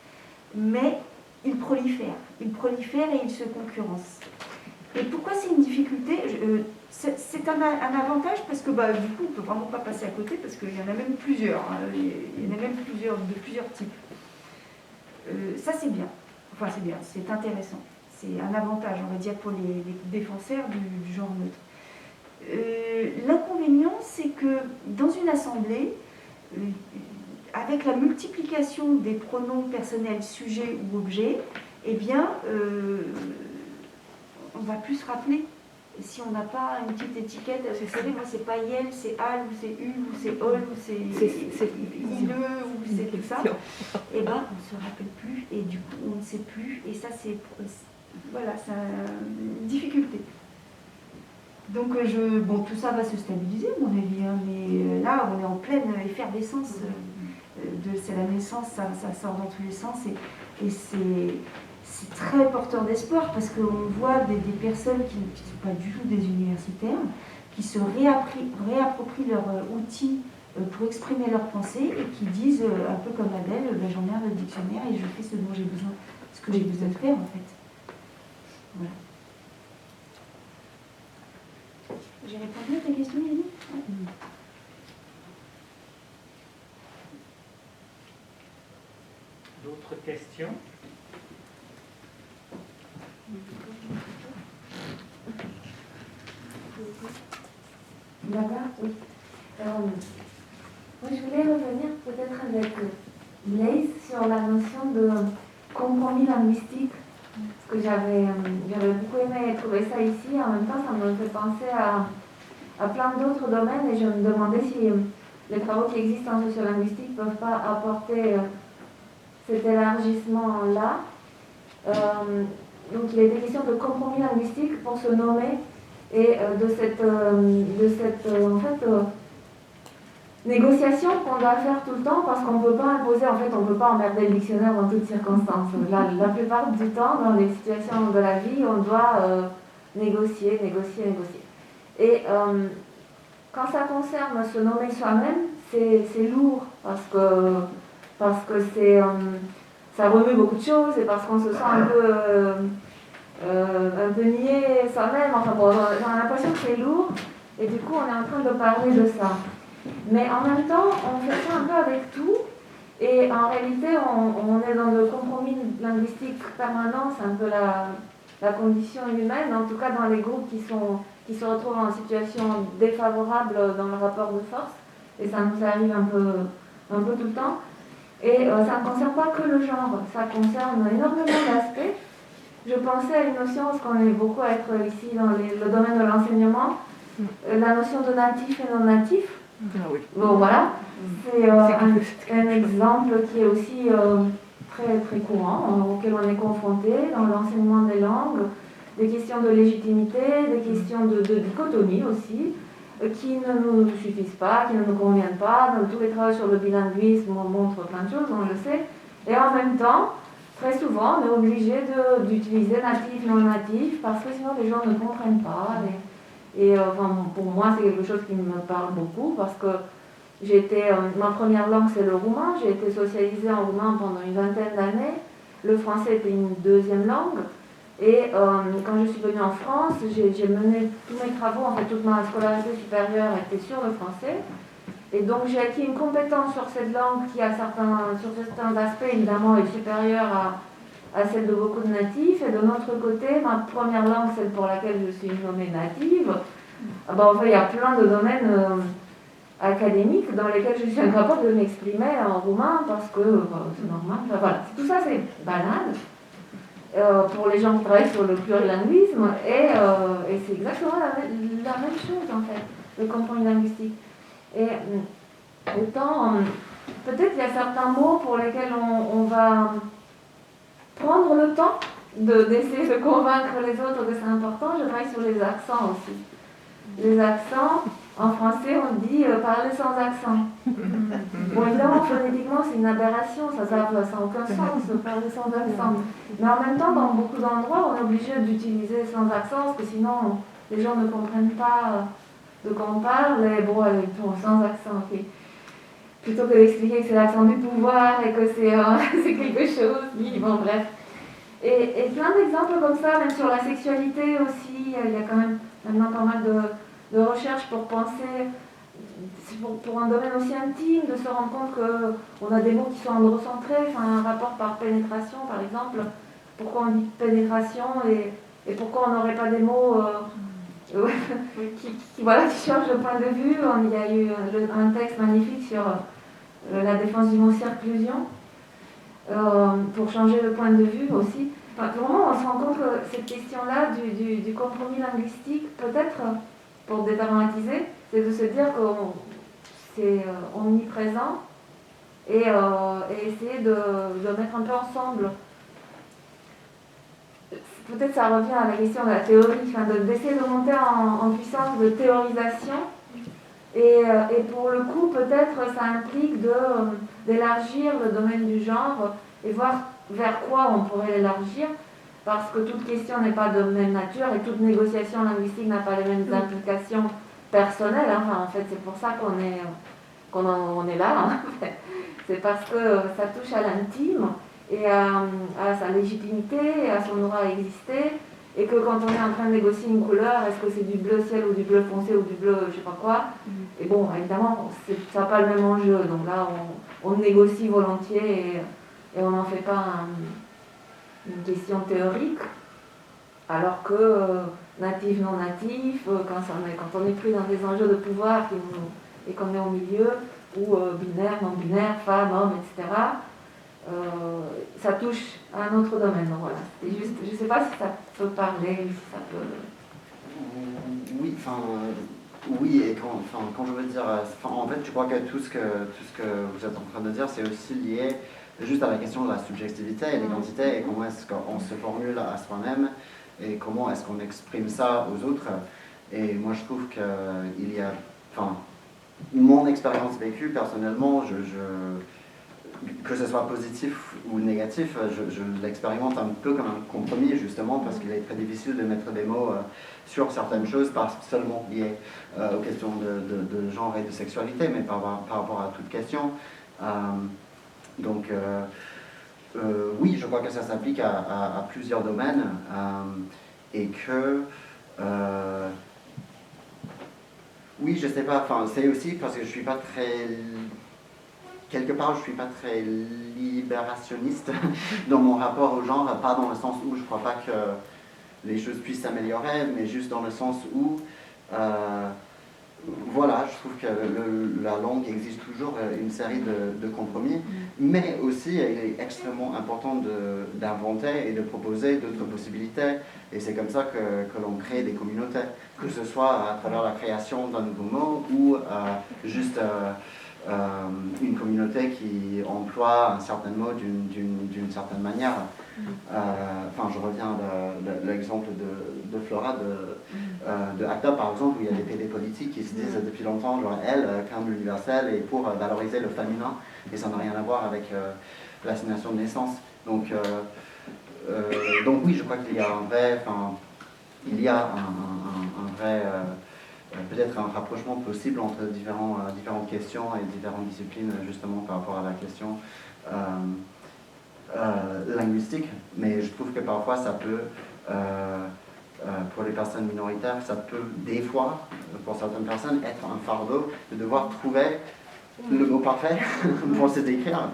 mais ils prolifèrent. Ils prolifèrent et ils se concurrencent. Et pourquoi c'est une difficulté? C'est un avantage parce que du coup, on ne peut vraiment pas passer à côté parce qu'il y en a même plusieurs. Hein, il y en a même de plusieurs types. Ça, c'est bien. Enfin, c'est bien, c'est intéressant. C'est un avantage, on va dire, pour les défenseurs du genre neutre. L'inconvénient, c'est que dans une assemblée, avec la multiplication des pronoms personnels sujet ou objet, eh bien, on va plus se rappeler. Si on n'a pas une petite étiquette, vous savez, moi c'est pas yel, c'est al, ou c'est u, ou c'est ol, ou c'est ile, ou c'est tout ça, et ben on ne se rappelle plus, et du coup on ne sait plus, et ça c'est, voilà, c'est une difficulté. Donc, bon, tout ça va se stabiliser, à mon avis, hein, mais là, on est en pleine effervescence. C'est la naissance, ça sort dans tous les sens, et c'est très porteur d'espoir, parce qu'on voit des personnes qui ne sont pas du tout des universitaires, qui se réapproprient leur outil pour exprimer leurs pensées, et qui disent, un peu comme Adèle, j'en ai un dictionnaire et je fais ce dont j'ai besoin, ce que j'ai besoin de faire, en fait. Voilà. J'ai répondu à ta question, Yannick ? D'autres questions? D'accord, oui. Moi, je voulais revenir peut-être avec Blaise sur la notion de compromis linguistique, parce que j'avais beaucoup aimé trouver ça ici. En même temps, ça me fait penser à plein d'autres domaines, et je me demandais si les travaux qui existent en sociolinguistique ne peuvent pas apporter cet élargissement-là. Donc, il était question de compromis linguistique pour se nommer, et de cette négociation qu'on doit faire tout le temps, parce qu'on ne peut pas imposer, en fait, on ne peut pas emmerder le dictionnaire dans toutes circonstances. La plupart du temps, dans les situations de la vie, on doit négocier. Et quand ça concerne se nommer soi-même, c'est lourd, parce que ça remue beaucoup de choses, et parce qu'on se sent un peu nié soi-même. Enfin bon, j'ai l'impression que c'est lourd, et du coup on est en train de parler de ça. Mais en même temps, on fait ça un peu avec tout, et en réalité on est dans le compromis linguistique permanent. C'est un peu la condition humaine, en tout cas dans les groupes qui se retrouvent en situation défavorable dans le rapport de force, et ça nous arrive un peu tout le temps. Et ça ne concerne pas que le genre, ça concerne énormément d'aspects. Je pensais à une notion, parce qu'on est beaucoup à être ici dans le domaine de l'enseignement, la notion de natif et non natif. Ah oui. Bon, voilà, c'est un exemple qui est aussi très, très courant, auquel on est confronté dans l'enseignement des langues, des questions de légitimité, des questions de dichotomie aussi, qui ne nous suffisent pas, qui ne nous conviennent pas. Donc, tous les travaux sur le bilinguisme montrent plein de choses, on le sait. Et en même temps, très souvent, on est obligé d'utiliser natif, non natif, parce que sinon les gens ne comprennent pas. Enfin, pour moi, c'est quelque chose qui me parle beaucoup, parce que ma première langue, c'est le roumain. J'ai été socialisée en roumain pendant une vingtaine d'années. Le français était une deuxième langue. Et quand je suis venue en France, j'ai mené tous mes travaux, en fait, toute ma scolarité supérieure était sur le français. Et donc j'ai acquis une compétence sur cette langue qui, sur certains aspects, évidemment, est supérieure à celle de beaucoup de natifs. Et de notre côté, ma première langue, celle pour laquelle je suis nommée native, il y a plein de domaines académiques dans lesquels je suis incapable de m'exprimer en roumain, parce que c'est normal. Enfin, voilà. Tout ça, c'est banal. Pour les gens qui travaillent sur le plurilinguisme, et c'est exactement la même chose, en fait, le compromis linguistique. Et autant, peut-être il y a certains mots pour lesquels on va prendre le temps d'essayer de convaincre les autres que c'est important. Je travaille sur les accents aussi. Les accents, en français, on dit parler sans accent. Bon, évidemment, phonétiquement, c'est une aberration, ça n'a aucun sens, parler sans accent. Mais en même temps, dans beaucoup d'endroits, on est obligé d'utiliser sans accent, parce que sinon, les gens ne comprennent pas de quoi on parle, et bon, sans accent, ok. Plutôt que d'expliquer que c'est l'accent du pouvoir et que c'est quelque chose, bon, bref. Et plein d'exemples comme ça, même sur la sexualité aussi, il y a quand même maintenant pas mal de recherches pour penser, pour un domaine aussi intime, de se rendre compte qu'on a des mots qui sont androcentrés, enfin un rapport par pénétration par exemple, pourquoi on dit pénétration et pourquoi on n'aurait pas des mots qui changent de point de vue. Il y a eu un texte magnifique sur la défense du mot circlusion, pour changer de point de vue aussi. Enfin, vraiment, on se rend compte que cette question-là du compromis linguistique, peut-être, pour dédramatiser, c'est de se dire que c'est omniprésent et essayer de mettre un peu ensemble peut-être ça revient à la question de la théorie, d'essayer de monter en puissance de théorisation. Et pour le coup, peut-être ça implique d'élargir le domaine du genre et voir vers quoi on pourrait l'élargir, parce que toute question n'est pas de même nature et toute négociation linguistique n'a pas les mêmes implications personnelles. En fait, c'est pour ça qu'on est là. Hein. C'est parce que ça touche à l'intime et à sa légitimité et à son droit à exister. Et que quand on est en train de négocier une couleur, est-ce que c'est du bleu ciel ou du bleu foncé ou du bleu je sais pas quoi. Et bon, évidemment, ça n'a pas le même enjeu. Donc là, on négocie volontiers et on n'en fait pas une question théorique. Alors que natif, non natif, quand on est pris dans des enjeux de pouvoir et qu'on est au milieu, ou binaire, non binaire, femme, homme, etc., ça touche à un autre domaine. Donc voilà. C'est juste, je ne sais pas si ça peut parler, si ça peut... Oui, et quand je veux dire, en fait, je crois que tout ce que vous êtes en train de dire, c'est aussi lié juste à la question de la subjectivité et l'identité, et comment est-ce qu'on se formule à soi-même, et comment est-ce qu'on exprime ça aux autres. Et moi, je trouve qu'il y a, mon expérience vécue, personnellement, que ce soit positif ou négatif, je l'expérimente un peu comme un compromis, justement, parce qu'il est très difficile de mettre des mots sur certaines choses, pas seulement liées aux questions de genre et de sexualité, mais par rapport à toute question. Oui, je crois que ça s'applique à plusieurs domaines, et que... oui, je sais pas, c'est aussi parce que je suis pas très... Quelque part, je ne suis pas très libérationniste dans mon rapport au genre, pas dans le sens où je ne crois pas que les choses puissent s'améliorer, mais juste dans le sens où, voilà, je trouve que la langue exige toujours une série de compromis, mais aussi il est extrêmement important d'inventer et de proposer d'autres possibilités, et c'est comme ça que l'on crée des communautés, que ce soit à travers la création d'un nouveau mot ou juste... une communauté qui emploie un certain mot d'une certaine manière. Je reviens à l'exemple de Flora, de ACTA par exemple, où il y a des PD politiques qui se disent depuis longtemps, genre elle, comme l'universel, et pour valoriser le féminin, et ça n'a rien à voir avec l'assignation de naissance. Donc oui, je crois qu'il y a un vrai, peut-être un rapprochement possible entre différentes questions et différentes disciplines, justement par rapport à la question linguistique, mais je trouve que parfois ça peut, pour les personnes minoritaires, ça peut des fois, pour certaines personnes, être un fardeau de devoir trouver le mot parfait pour se décrire.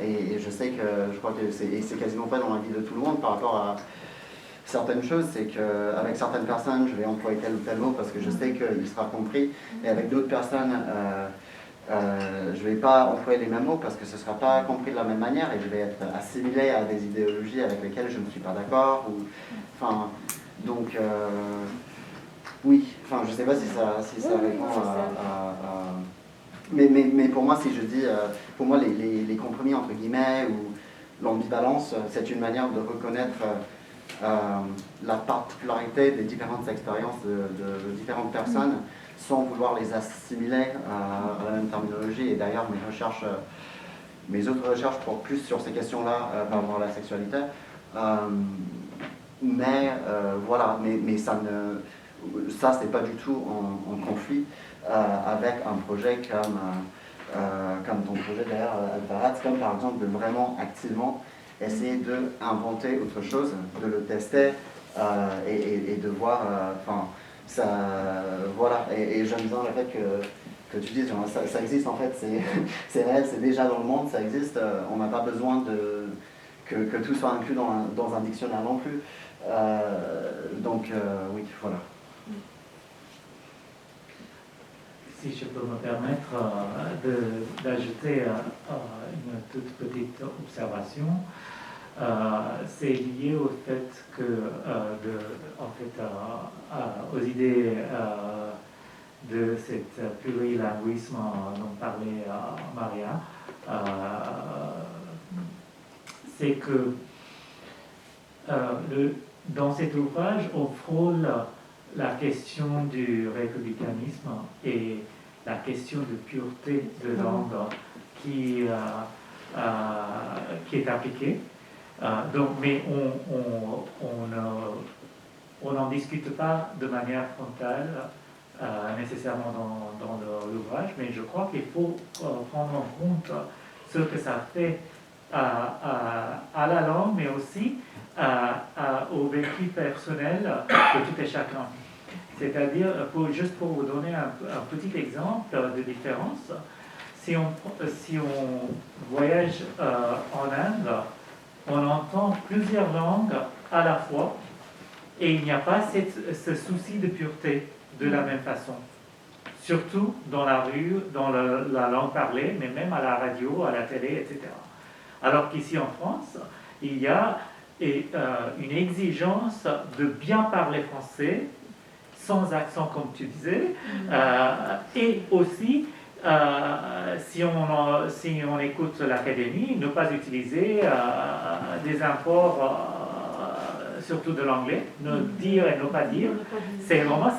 Et je sais que, je crois que c'est quasiment pas dans la vie de tout le monde par rapport à certaines choses, c'est qu'avec certaines personnes, je vais employer tel ou tel mot parce que je sais qu'il sera compris, et avec d'autres personnes, je ne vais pas employer les mêmes mots parce que ce ne sera pas compris de la même manière, et je vais être assimilé à des idéologies avec lesquelles je ne suis pas d'accord. Oui, je ne sais pas si ça répond à... Mais pour moi, si je dis, pour moi, les compromis entre guillemets ou l'ambivalence, c'est une manière de reconnaître la particularité des différentes expériences de différentes personnes sans vouloir les assimiler à la même terminologie. Et d'ailleurs, mes autres recherches portent plus sur ces questions-là par rapport à la sexualité. Voilà, mais ça c'est pas du tout en conflit avec un projet comme ton projet d'ailleurs, Alpharat, comme par exemple de vraiment activement essayer d'inventer autre chose, de le tester et de voir, voilà, et j'aime bien le fait que tu dises, ça existe en fait, c'est réel, c'est déjà dans le monde, ça existe, on n'a pas besoin que tout soit inclus dans un dictionnaire non plus, oui, voilà. Si je peux me permettre d'ajouter une toute petite observation, c'est lié au fait aux idées de cet plurilinguisme dont parlait Maria. C'est que dans cet ouvrage, on frôle la question du républicanisme et la question de pureté de langue qui est appliquée. Mais on n'en discute pas de manière frontale nécessairement dans l'ouvrage, mais je crois qu'il faut prendre en compte ce que ça fait à la langue, mais aussi au vécu personnel de tout et chacun. C'est-à-dire, juste pour vous donner un petit exemple de différence, si on voyage en Inde, on entend plusieurs langues à la fois et il n'y a pas ce souci de pureté de la même façon. Surtout dans la rue, dans la langue parlée, mais même à la radio, à la télé, etc. Alors qu'ici en France, il y a une exigence de bien parler français, sans accent comme tu disais, et aussi, si on écoute l'académie, ne pas utiliser des imports, surtout de l'anglais, ne dire et ne pas dire. C'est vraiment,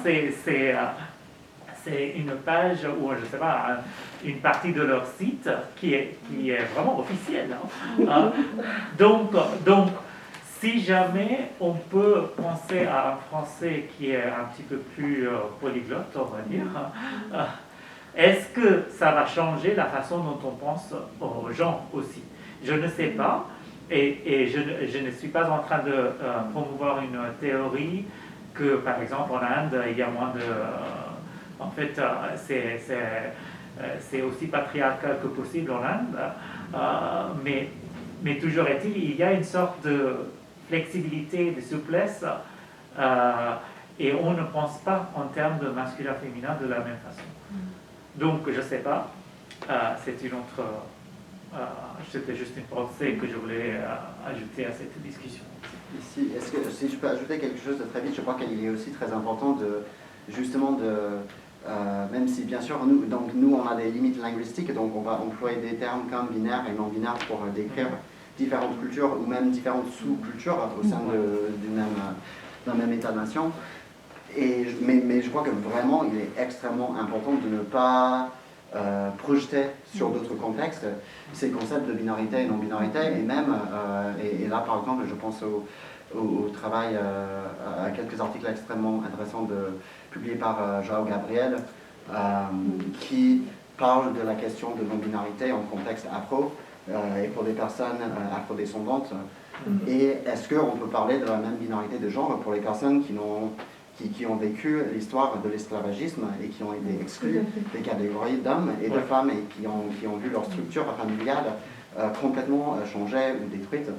c'est une page ou je sais pas, une partie de leur site qui est vraiment officielle. Donc, si jamais on peut penser à un français qui est un petit peu plus polyglotte, on va dire, est-ce que ça va changer la façon dont on pense aux gens aussi? Je ne sais pas, et je ne suis pas en train de promouvoir une théorie que, par exemple, en Inde, il y a moins de... En fait, c'est aussi patriarcal que possible en Inde, mais toujours est-il, il y a une sorte de flexibilité, de souplesse, et on ne pense pas en termes de masculin-féminin de la même façon. Donc, je ne sais pas, c'est une autre... C'était juste une pensée que je voulais ajouter à cette discussion. Ici, est-ce que si je peux ajouter quelque chose de très vite, je crois qu'il est aussi très important même si bien sûr nous on a des limites linguistiques, donc on va employer des termes comme binaire et non binaire pour décrire différentes cultures ou même différentes sous-cultures au sein d'un même état-nation. Mais je crois que vraiment il est extrêmement important de ne pas projeter sur d'autres contextes ces concepts de binarité et non-binarité, et même, et là par exemple je pense au travail, à quelques articles extrêmement intéressants publiés par João Gabriel, qui parlent de la question de non-binarité en contexte afro, et pour des personnes afrodescendantes. Et est-ce qu'on peut parler de la même binarité de genre pour les personnes qui ont vécu l'histoire de l'esclavagisme et qui ont été exclues des catégories d'hommes et de femmes et qui ont vu leur structure familiale complètement changée ou détruite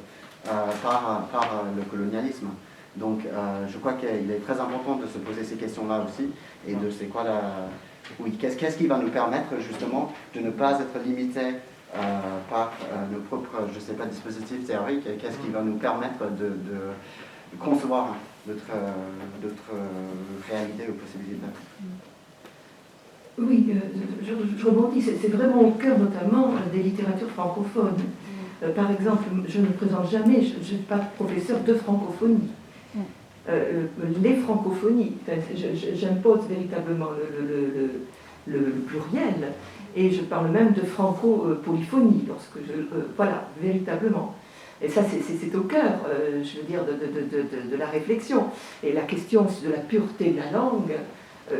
par le colonialisme. Donc je crois qu'il est très important de se poser ces questions-là aussi, et de c'est quoi qu'est-ce qui va nous permettre justement de ne pas être limité par nos propres, je sais pas, dispositifs théoriques, et qu'est-ce qui va nous permettre de concevoir d'autres réalités ou possibilités. Oui, je rebondis, c'est vraiment au cœur notamment des littératures francophones. Par exemple, je ne présente jamais, je ne suis pas professeur de francophonie. Les francophonies, j'impose véritablement le pluriel, et je parle même de franco-polyphonie, voilà, véritablement. Et ça, c'est au cœur, je veux dire, de la réflexion. Et la question de la pureté de la langue,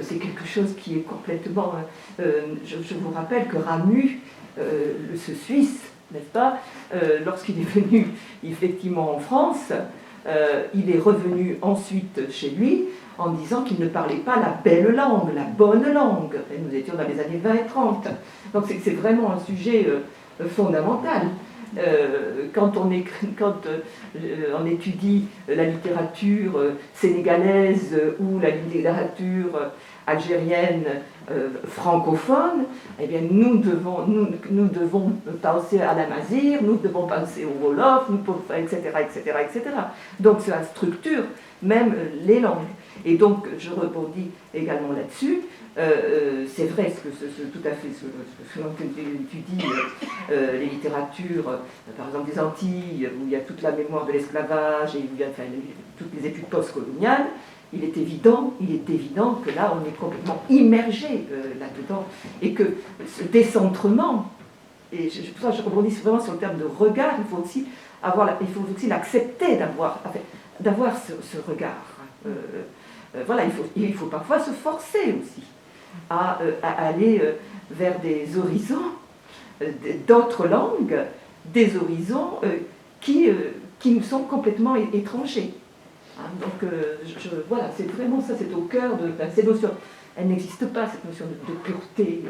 c'est quelque chose qui est complètement... je vous rappelle que Ramu, ce Suisse, n'est-ce pas, lorsqu'il est venu effectivement en France, il est revenu ensuite chez lui en disant qu'il ne parlait pas la belle langue, la bonne langue. Et nous étions dans les années 20 et 30. Donc c'est vraiment un sujet fondamental. Quand on étudie la littérature sénégalaise ou la littérature algérienne francophone, eh bien nous devons penser à la Mazir, nous devons penser au Wolof, etc. Donc ça structure même les langues. Et donc je rebondis également là-dessus, c'est vrai tout à fait ce que tu dis, les littératures, par exemple des Antilles, où il y a toute la mémoire de l'esclavage et où il y a toutes les études postcoloniales, il est évident que là on est complètement immergé là-dedans et que ce décentrement, et pour ça je rebondis vraiment sur le terme de regard, il faut aussi l'accepter d'avoir ce regard. Voilà, il faut parfois se forcer aussi à aller vers des horizons d'autres langues, des horizons qui nous sont complètement étrangers. Hein, donc voilà, c'est vraiment ça, c'est au cœur de ces notions. Elle n'existe pas, cette notion de pureté.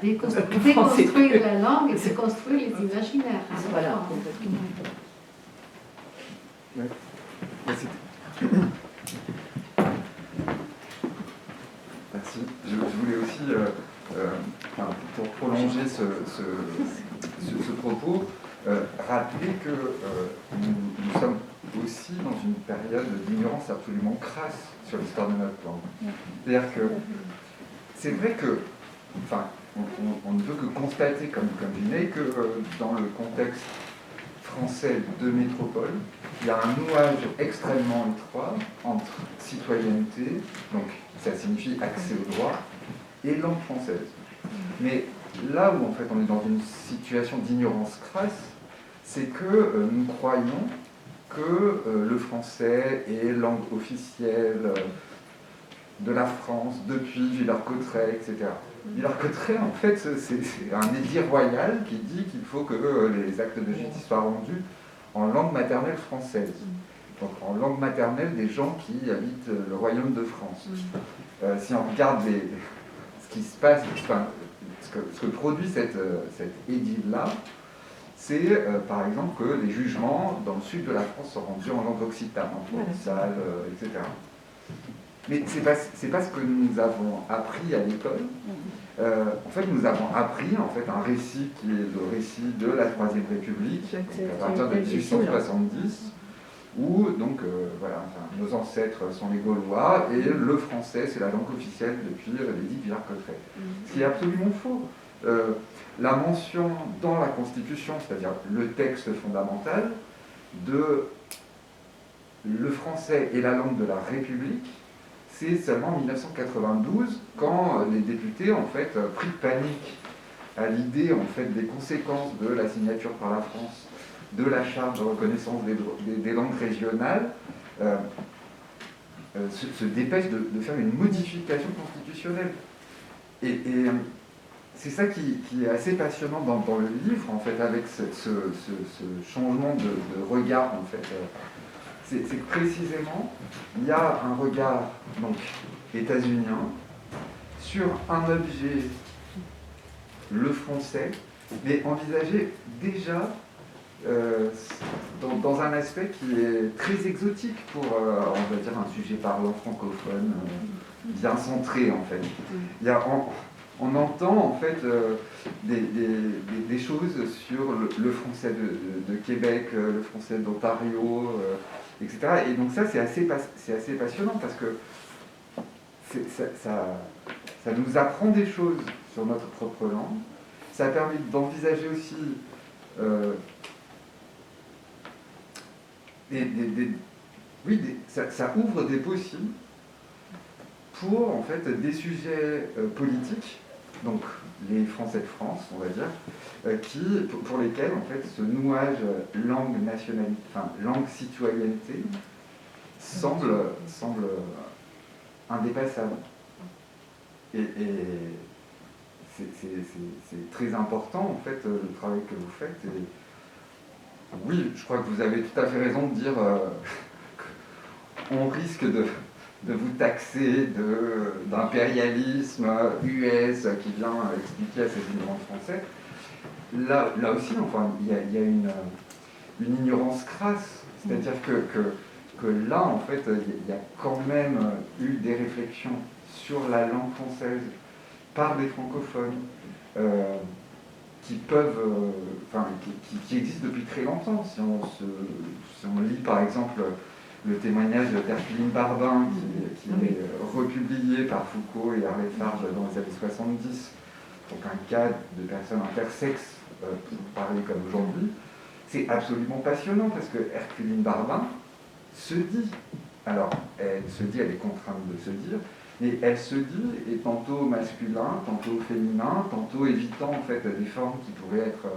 Déconstruire la langue et déconstruire les imaginaires. Voilà. Merci. Je voulais aussi, pour prolonger ce propos, rappeler que nous sommes aussi dans une période d'ignorance absolument crasse sur l'histoire de notre langue. C'est-à-dire que c'est vrai que, on ne peut que constater, comme Vinet, que dans le contexte français de métropole, il y a un nouage extrêmement étroit entre citoyenneté, donc ça signifie accès au droit, et langue française. Mais là où en fait on est dans une situation d'ignorance crasse, c'est que nous croyons que le français est langue officielle de la France depuis Villers-Cotterêts, etc. Villers-Cotterêts, en fait, c'est un édit royal qui dit qu'il faut que les actes de justice soient rendus en langue maternelle française. Donc en langue maternelle des gens qui habitent le royaume de France. Si on regarde ce qui se passe, ce que produit cet édit-là, c'est par exemple que les jugements dans le sud de la France sont rendus en langue occitane, en provençal, etc. Mais c'est pas ce que nous avons appris à l'école. En fait, nous avons appris un récit qui est le récit de la Troisième République, à partir de 1870, où donc nos ancêtres sont les Gaulois et le français c'est la langue officielle depuis l'édit de Villers-Cotterêts. Ce qui est absolument faux. La mention dans la Constitution, c'est-à-dire le texte fondamental, de le français est la langue de la République, c'est seulement en 1992, quand les députés ont pris panique à l'idée des conséquences de la signature par la France de la charte de reconnaissance des langues régionales, se dépêchent de faire une modification constitutionnelle. Et c'est ça qui est assez passionnant dans le livre, avec ce changement de regard, c'est que précisément, il y a un regard états-unien sur un objet, le français, mais envisagé déjà dans un aspect qui est très exotique pour, on va dire, un sujet parlant francophone, bien centré Il y a, on entend des choses sur le français de Québec, le français d'Ontario, etc. Et donc ça c'est assez passionnant parce que ça nous apprend des choses sur notre propre langue. Ça a permis d'envisager aussi ça ouvre des possibles pour des sujets politiques, donc les Français de France, on va dire, pour lesquels ce nouage langue nationalité, langue citoyenneté semble indépassable. Et c'est très important le travail que vous faites. Et oui, je crois que vous avez tout à fait raison de dire qu'on risque de vous taxer d'impérialisme US qui vient expliquer à ces immigrants français. Là aussi, il y a une ignorance crasse. C'est-à-dire que là, il y a quand même eu des réflexions sur la langue française par des francophones qui peuvent, qui existent depuis très longtemps. Si on lit par exemple le témoignage d'Herculine Barbin, qui est republié par Foucault et Harley Farge dans les années 70, donc un cas de personnes intersexes, pour parler comme aujourd'hui. C'est absolument passionnant parce que Herculine Barbin se dit, alors elle se dit, elle est contrainte de se dire, mais elle se dit, et tantôt masculin, tantôt féminin, tantôt évitant en fait des formes qui pourraient être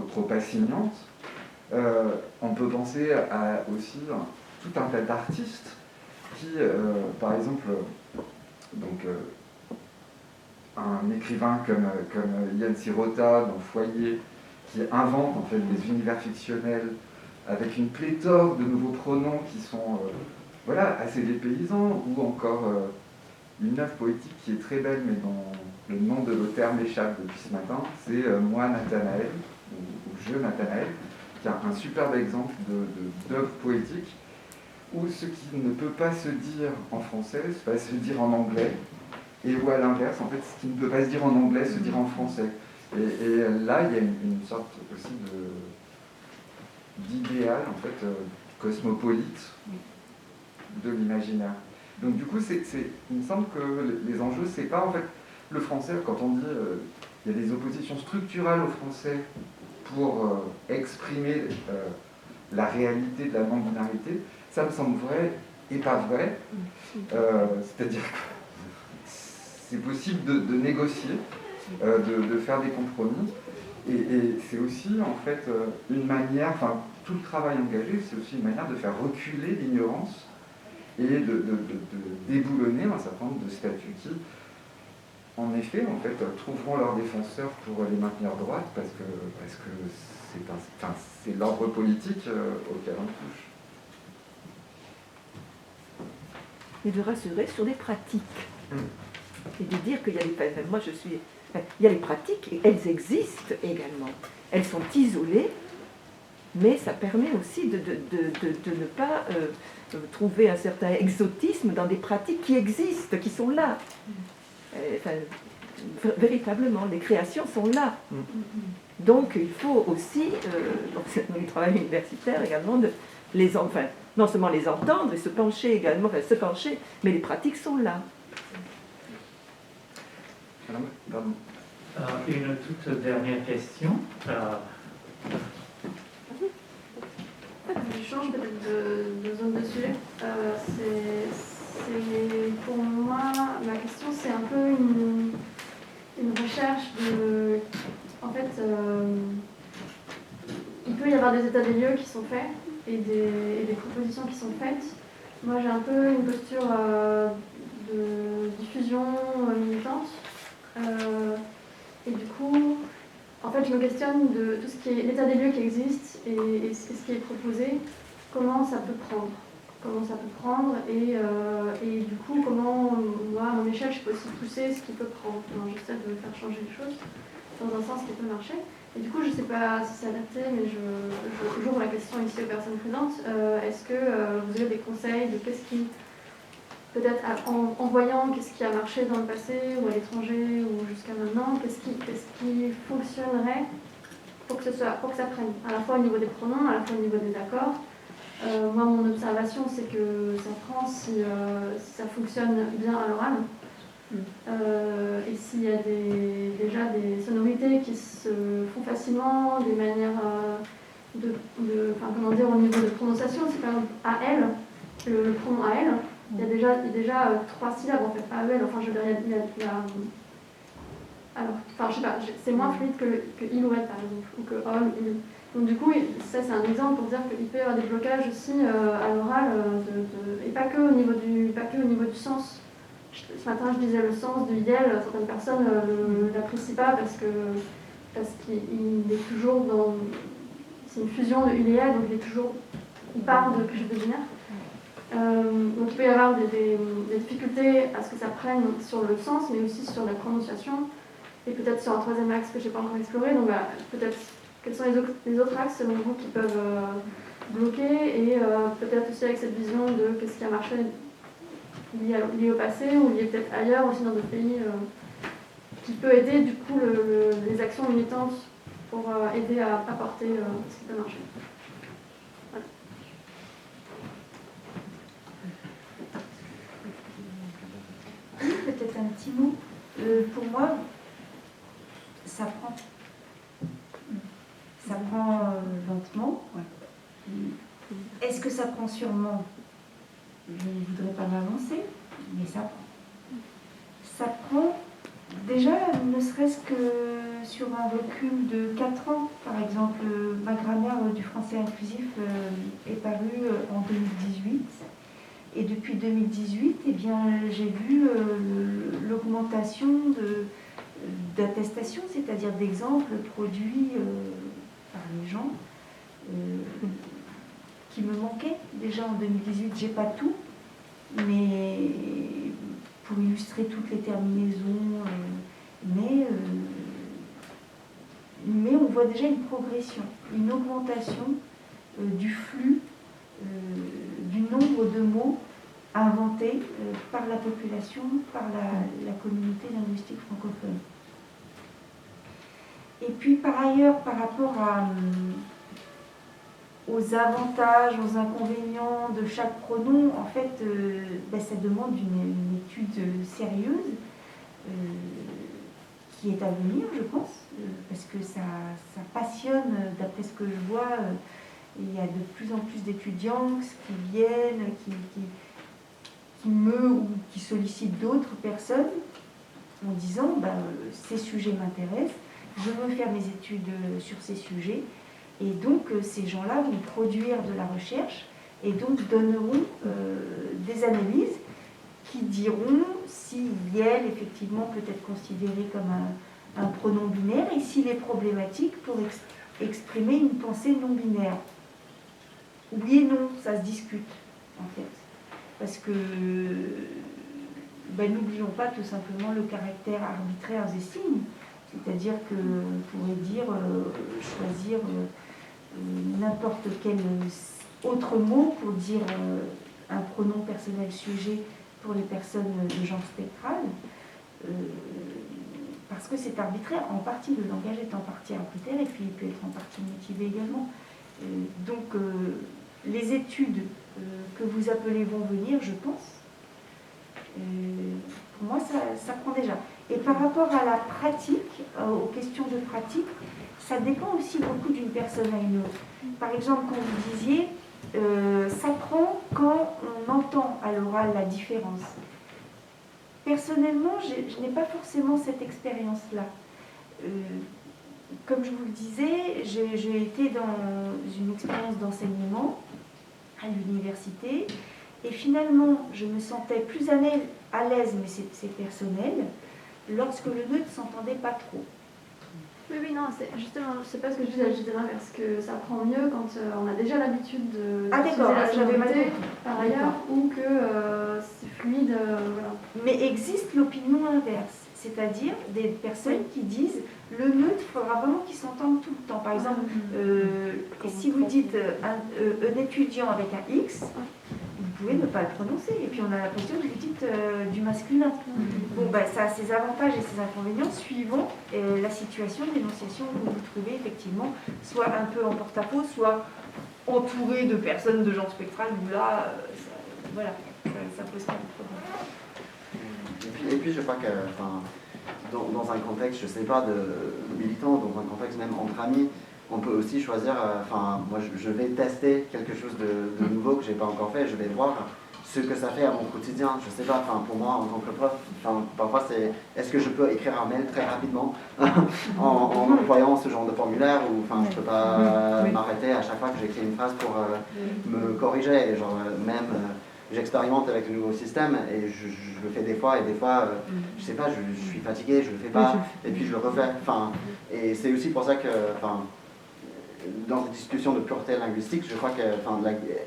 trop assignantes. On peut penser à aussi tout un tas d'artistes qui, par exemple, donc, un écrivain comme Yann Sirota dans Foyer, qui invente en fait des univers fictionnels avec une pléthore de nouveaux pronoms qui sont voilà, assez dépaysants, ou encore une œuvre poétique qui est très belle mais dont le nom de l'auteur m'échappe depuis ce matin, c'est Moi Nathanaël, ou Je Nathanaël, qui est un superbe exemple d'œuvre poétique où ce qui ne peut pas se dire en français va se dire en anglais, et où à l'inverse, en fait, ce qui ne peut pas se dire en anglais se dire en français. Et là, il y a une sorte aussi d'idéal, en fait, cosmopolite de l'imaginaire. Donc du coup, il me semble que les enjeux, c'est pas en fait le français, quand on dit il y a des oppositions structurelles au français pour exprimer la réalité de la non-binarité, ça me semble vrai et pas vrai. C'est-à-dire que c'est possible de négocier, de faire des compromis, et c'est aussi en fait une manière, enfin tout le travail engagé, c'est aussi une manière de faire reculer l'ignorance et de déboulonner un certain nombre de statuts qui, en effet, en fait, trouveront leurs défenseurs pour les maintenir droites, parce que c'est l'ordre politique auquel on touche. Et de rassurer sur les pratiques. Et de dire qu'il y a il y a les pratiques, et elles existent également. Elles sont isolées, mais ça permet aussi de ne pas trouver un certain exotisme dans des pratiques qui existent, qui sont là. Véritablement, les créations sont là. Donc il faut aussi, c'est le travail universitaire également, non seulement les entendre et se pencher également, mais les pratiques sont là. Pardon. Une toute dernière question. Je change peut-être de zone de sujet. Pour moi, ma question, c'est un peu une recherche de... En fait, il peut y avoir des états des lieux qui sont faits et des propositions qui sont faites. Moi, j'ai un peu une posture de diffusion militante. Et du coup, en fait, je me questionne de tout ce qui est l'état des lieux qui existe et ce qui est proposé, comment ça peut prendre et du coup, comment, moi, à mon échelle, je peux aussi pousser ce qui peut prendre. Alors, j'essaie de faire changer les choses dans un sens qui peut marcher. Et du coup, je ne sais pas si c'est adapté, mais j'ouvre la question ici aux personnes présentes. Est-ce que vous avez des conseils de qu'est-ce qui, peut-être en voyant qu'est-ce qui a marché dans le passé ou à l'étranger ou jusqu'à maintenant, qu'est-ce qui fonctionnerait pour que ça prenne, à la fois au niveau des pronoms, à la fois au niveau des accords. Moi, mon observation, c'est que ça prend si ça fonctionne bien à l'oral. Et s'il y a déjà des sonorités qui se font facilement, des manières comment dire, au niveau de prononciation, c'est par exemple à elle, le pronom à elle, il y a déjà 3 syllabes en fait, à elle, enfin je veux dire, il y a alors, enfin je sais pas, c'est moins fluide que il ou elle par exemple, ou que on, il. Donc du coup, ça c'est un exemple pour dire qu'il peut y avoir des blocages aussi à l'oral, et pas que au niveau du sens. Ce matin, je disais le sens de idéal, certaines personnes ne l'apprécient pas parce qu'il est toujours dans... C'est une fusion de il et elle, donc il part de quelque chose de binaire. Donc il peut y avoir des difficultés à ce que ça prenne sur le sens, mais aussi sur la prononciation, et peut-être sur un troisième axe que je n'ai pas encore exploré. Donc peut-être quels sont les autres axes selon vous qui peuvent bloquer, et peut-être aussi avec cette vision de qu'est-ce qui a marché lié au passé ou lié peut-être ailleurs, aussi dans d'autres pays, qui peut aider du coup les actions militantes pour aider à apporter ce qui peut marcher. Voilà. petit mot. Pour moi, ça prend. Ça prend lentement. Est-ce que ça prend sûrement? Je ne voudrais pas m'avancer, mais ça prend. Ça prend déjà, ne serait-ce que sur un recul de 4 ans. Par exemple, ma grammaire du français inclusif est parue en 2018. Et depuis 2018, eh bien, j'ai vu l'augmentation d'attestations, c'est-à-dire d'exemples produits par les gens qui me manquaient déjà en 2018. J'ai pas tout, mais pour illustrer toutes les terminaisons, mais on voit déjà une progression, une augmentation du flux, du nombre de mots inventés par la population, par la communauté linguistique francophone. Et puis par ailleurs, par rapport aux avantages, aux inconvénients de chaque pronom, en fait, ça demande une étude sérieuse qui est à venir, je pense, parce que ça passionne, d'après ce que je vois. Il y a de plus en plus d'étudiants qui viennent, qui sollicitent d'autres personnes en disant ces sujets m'intéressent, je veux faire mes études sur ces sujets. Et donc ces gens-là vont produire de la recherche et donc donneront des analyses qui diront si IEL effectivement peut être considéré comme un pronom binaire et s'il est problématique pour exprimer une pensée non binaire. Oui et non, ça se discute, en fait. Parce que n'oublions pas tout simplement le caractère arbitraire des signes. C'est-à-dire qu'on pourrait dire, choisir n'importe quel autre mot pour dire un pronom personnel sujet pour les personnes de genre spectral. Parce que c'est arbitraire. En partie, le langage est en partie arbitraire et puis il peut être en partie motivé également. Donc, les études que vous appelez vont venir, je pense. Pour moi, ça prend déjà. Et par rapport à la pratique, aux questions de pratique, ça dépend aussi beaucoup d'une personne à une autre. Par exemple, quand vous disiez, ça prend quand on entend à l'oral la différence. Personnellement, je n'ai pas forcément cette expérience-là. Comme je vous le disais, j'ai été dans une expérience d'enseignement à l'université et finalement, je me sentais plus à l'aise, mais c'est personnel, lorsque le neutre ne s'entendait pas trop. Oui, non, justement, c'est pas ce que je disais, je disais l'inverse, que ça prend mieux quand on a déjà l'habitude de d'accord, j'avais mal compris. Par ailleurs, ou que c'est fluide, voilà. Mais existe l'opinion inverse, c'est-à-dire des personnes qui disent le neutre, il faudra vraiment qu'ils s'entendent tout le temps. Par exemple, si vous dites un étudiant avec un X, vous pouvez ne pas le prononcer. Et puis on a l'impression que vous dites du masculin. Bon, ça a ses avantages et ses inconvénients suivant la situation d'énonciation où vous vous trouvez effectivement, soit un peu en porte-à-faux, soit entouré de personnes de genre spectral, où là, ça pose pas de problème. Et puis je crois que dans un contexte, je ne sais pas, de militant, dans un contexte même entre amis, on peut aussi choisir, moi je vais tester quelque chose de nouveau que je n'ai pas encore fait, je vais voir ce que ça fait à mon quotidien. Je ne sais pas, pour moi en tant que prof, parfois c'est est-ce que je peux écrire un mail très rapidement en employant ce genre de formulaire ou je ne peux pas m'arrêter à chaque fois que j'écris une phrase pour me corriger. Et j'expérimente avec le nouveau système et je le fais des fois et des fois, je sais pas, je suis fatigué, je le fais pas et puis je le refais. Et c'est aussi pour ça que, dans cette discussion de pureté linguistique, je crois que,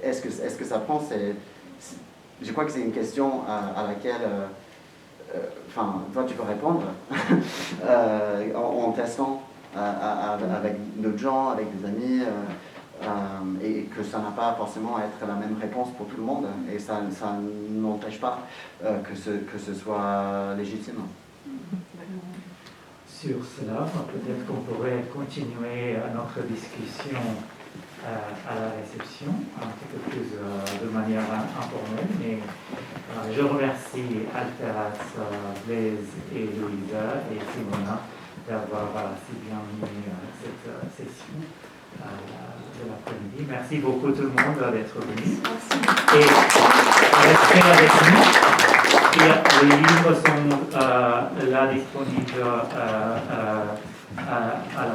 est-ce que ça prend, je crois que c'est une question à laquelle, toi tu peux répondre en testant avec d'autres gens, avec des amis. Et que ça n'a pas forcément à être la même réponse pour tout le monde et ça n'empêche pas que ce soit légitime. Sur cela, peut-être qu'on pourrait continuer notre discussion à la réception un petit peu plus plus de manière informelle, mais je remercie Alferaz, Blaise et Louisa et Simona d'avoir si bien mené cette session de l'après-midi. Merci beaucoup tout le monde d'être venu. Et restez avec nous. Et les livres sont là disponibles à la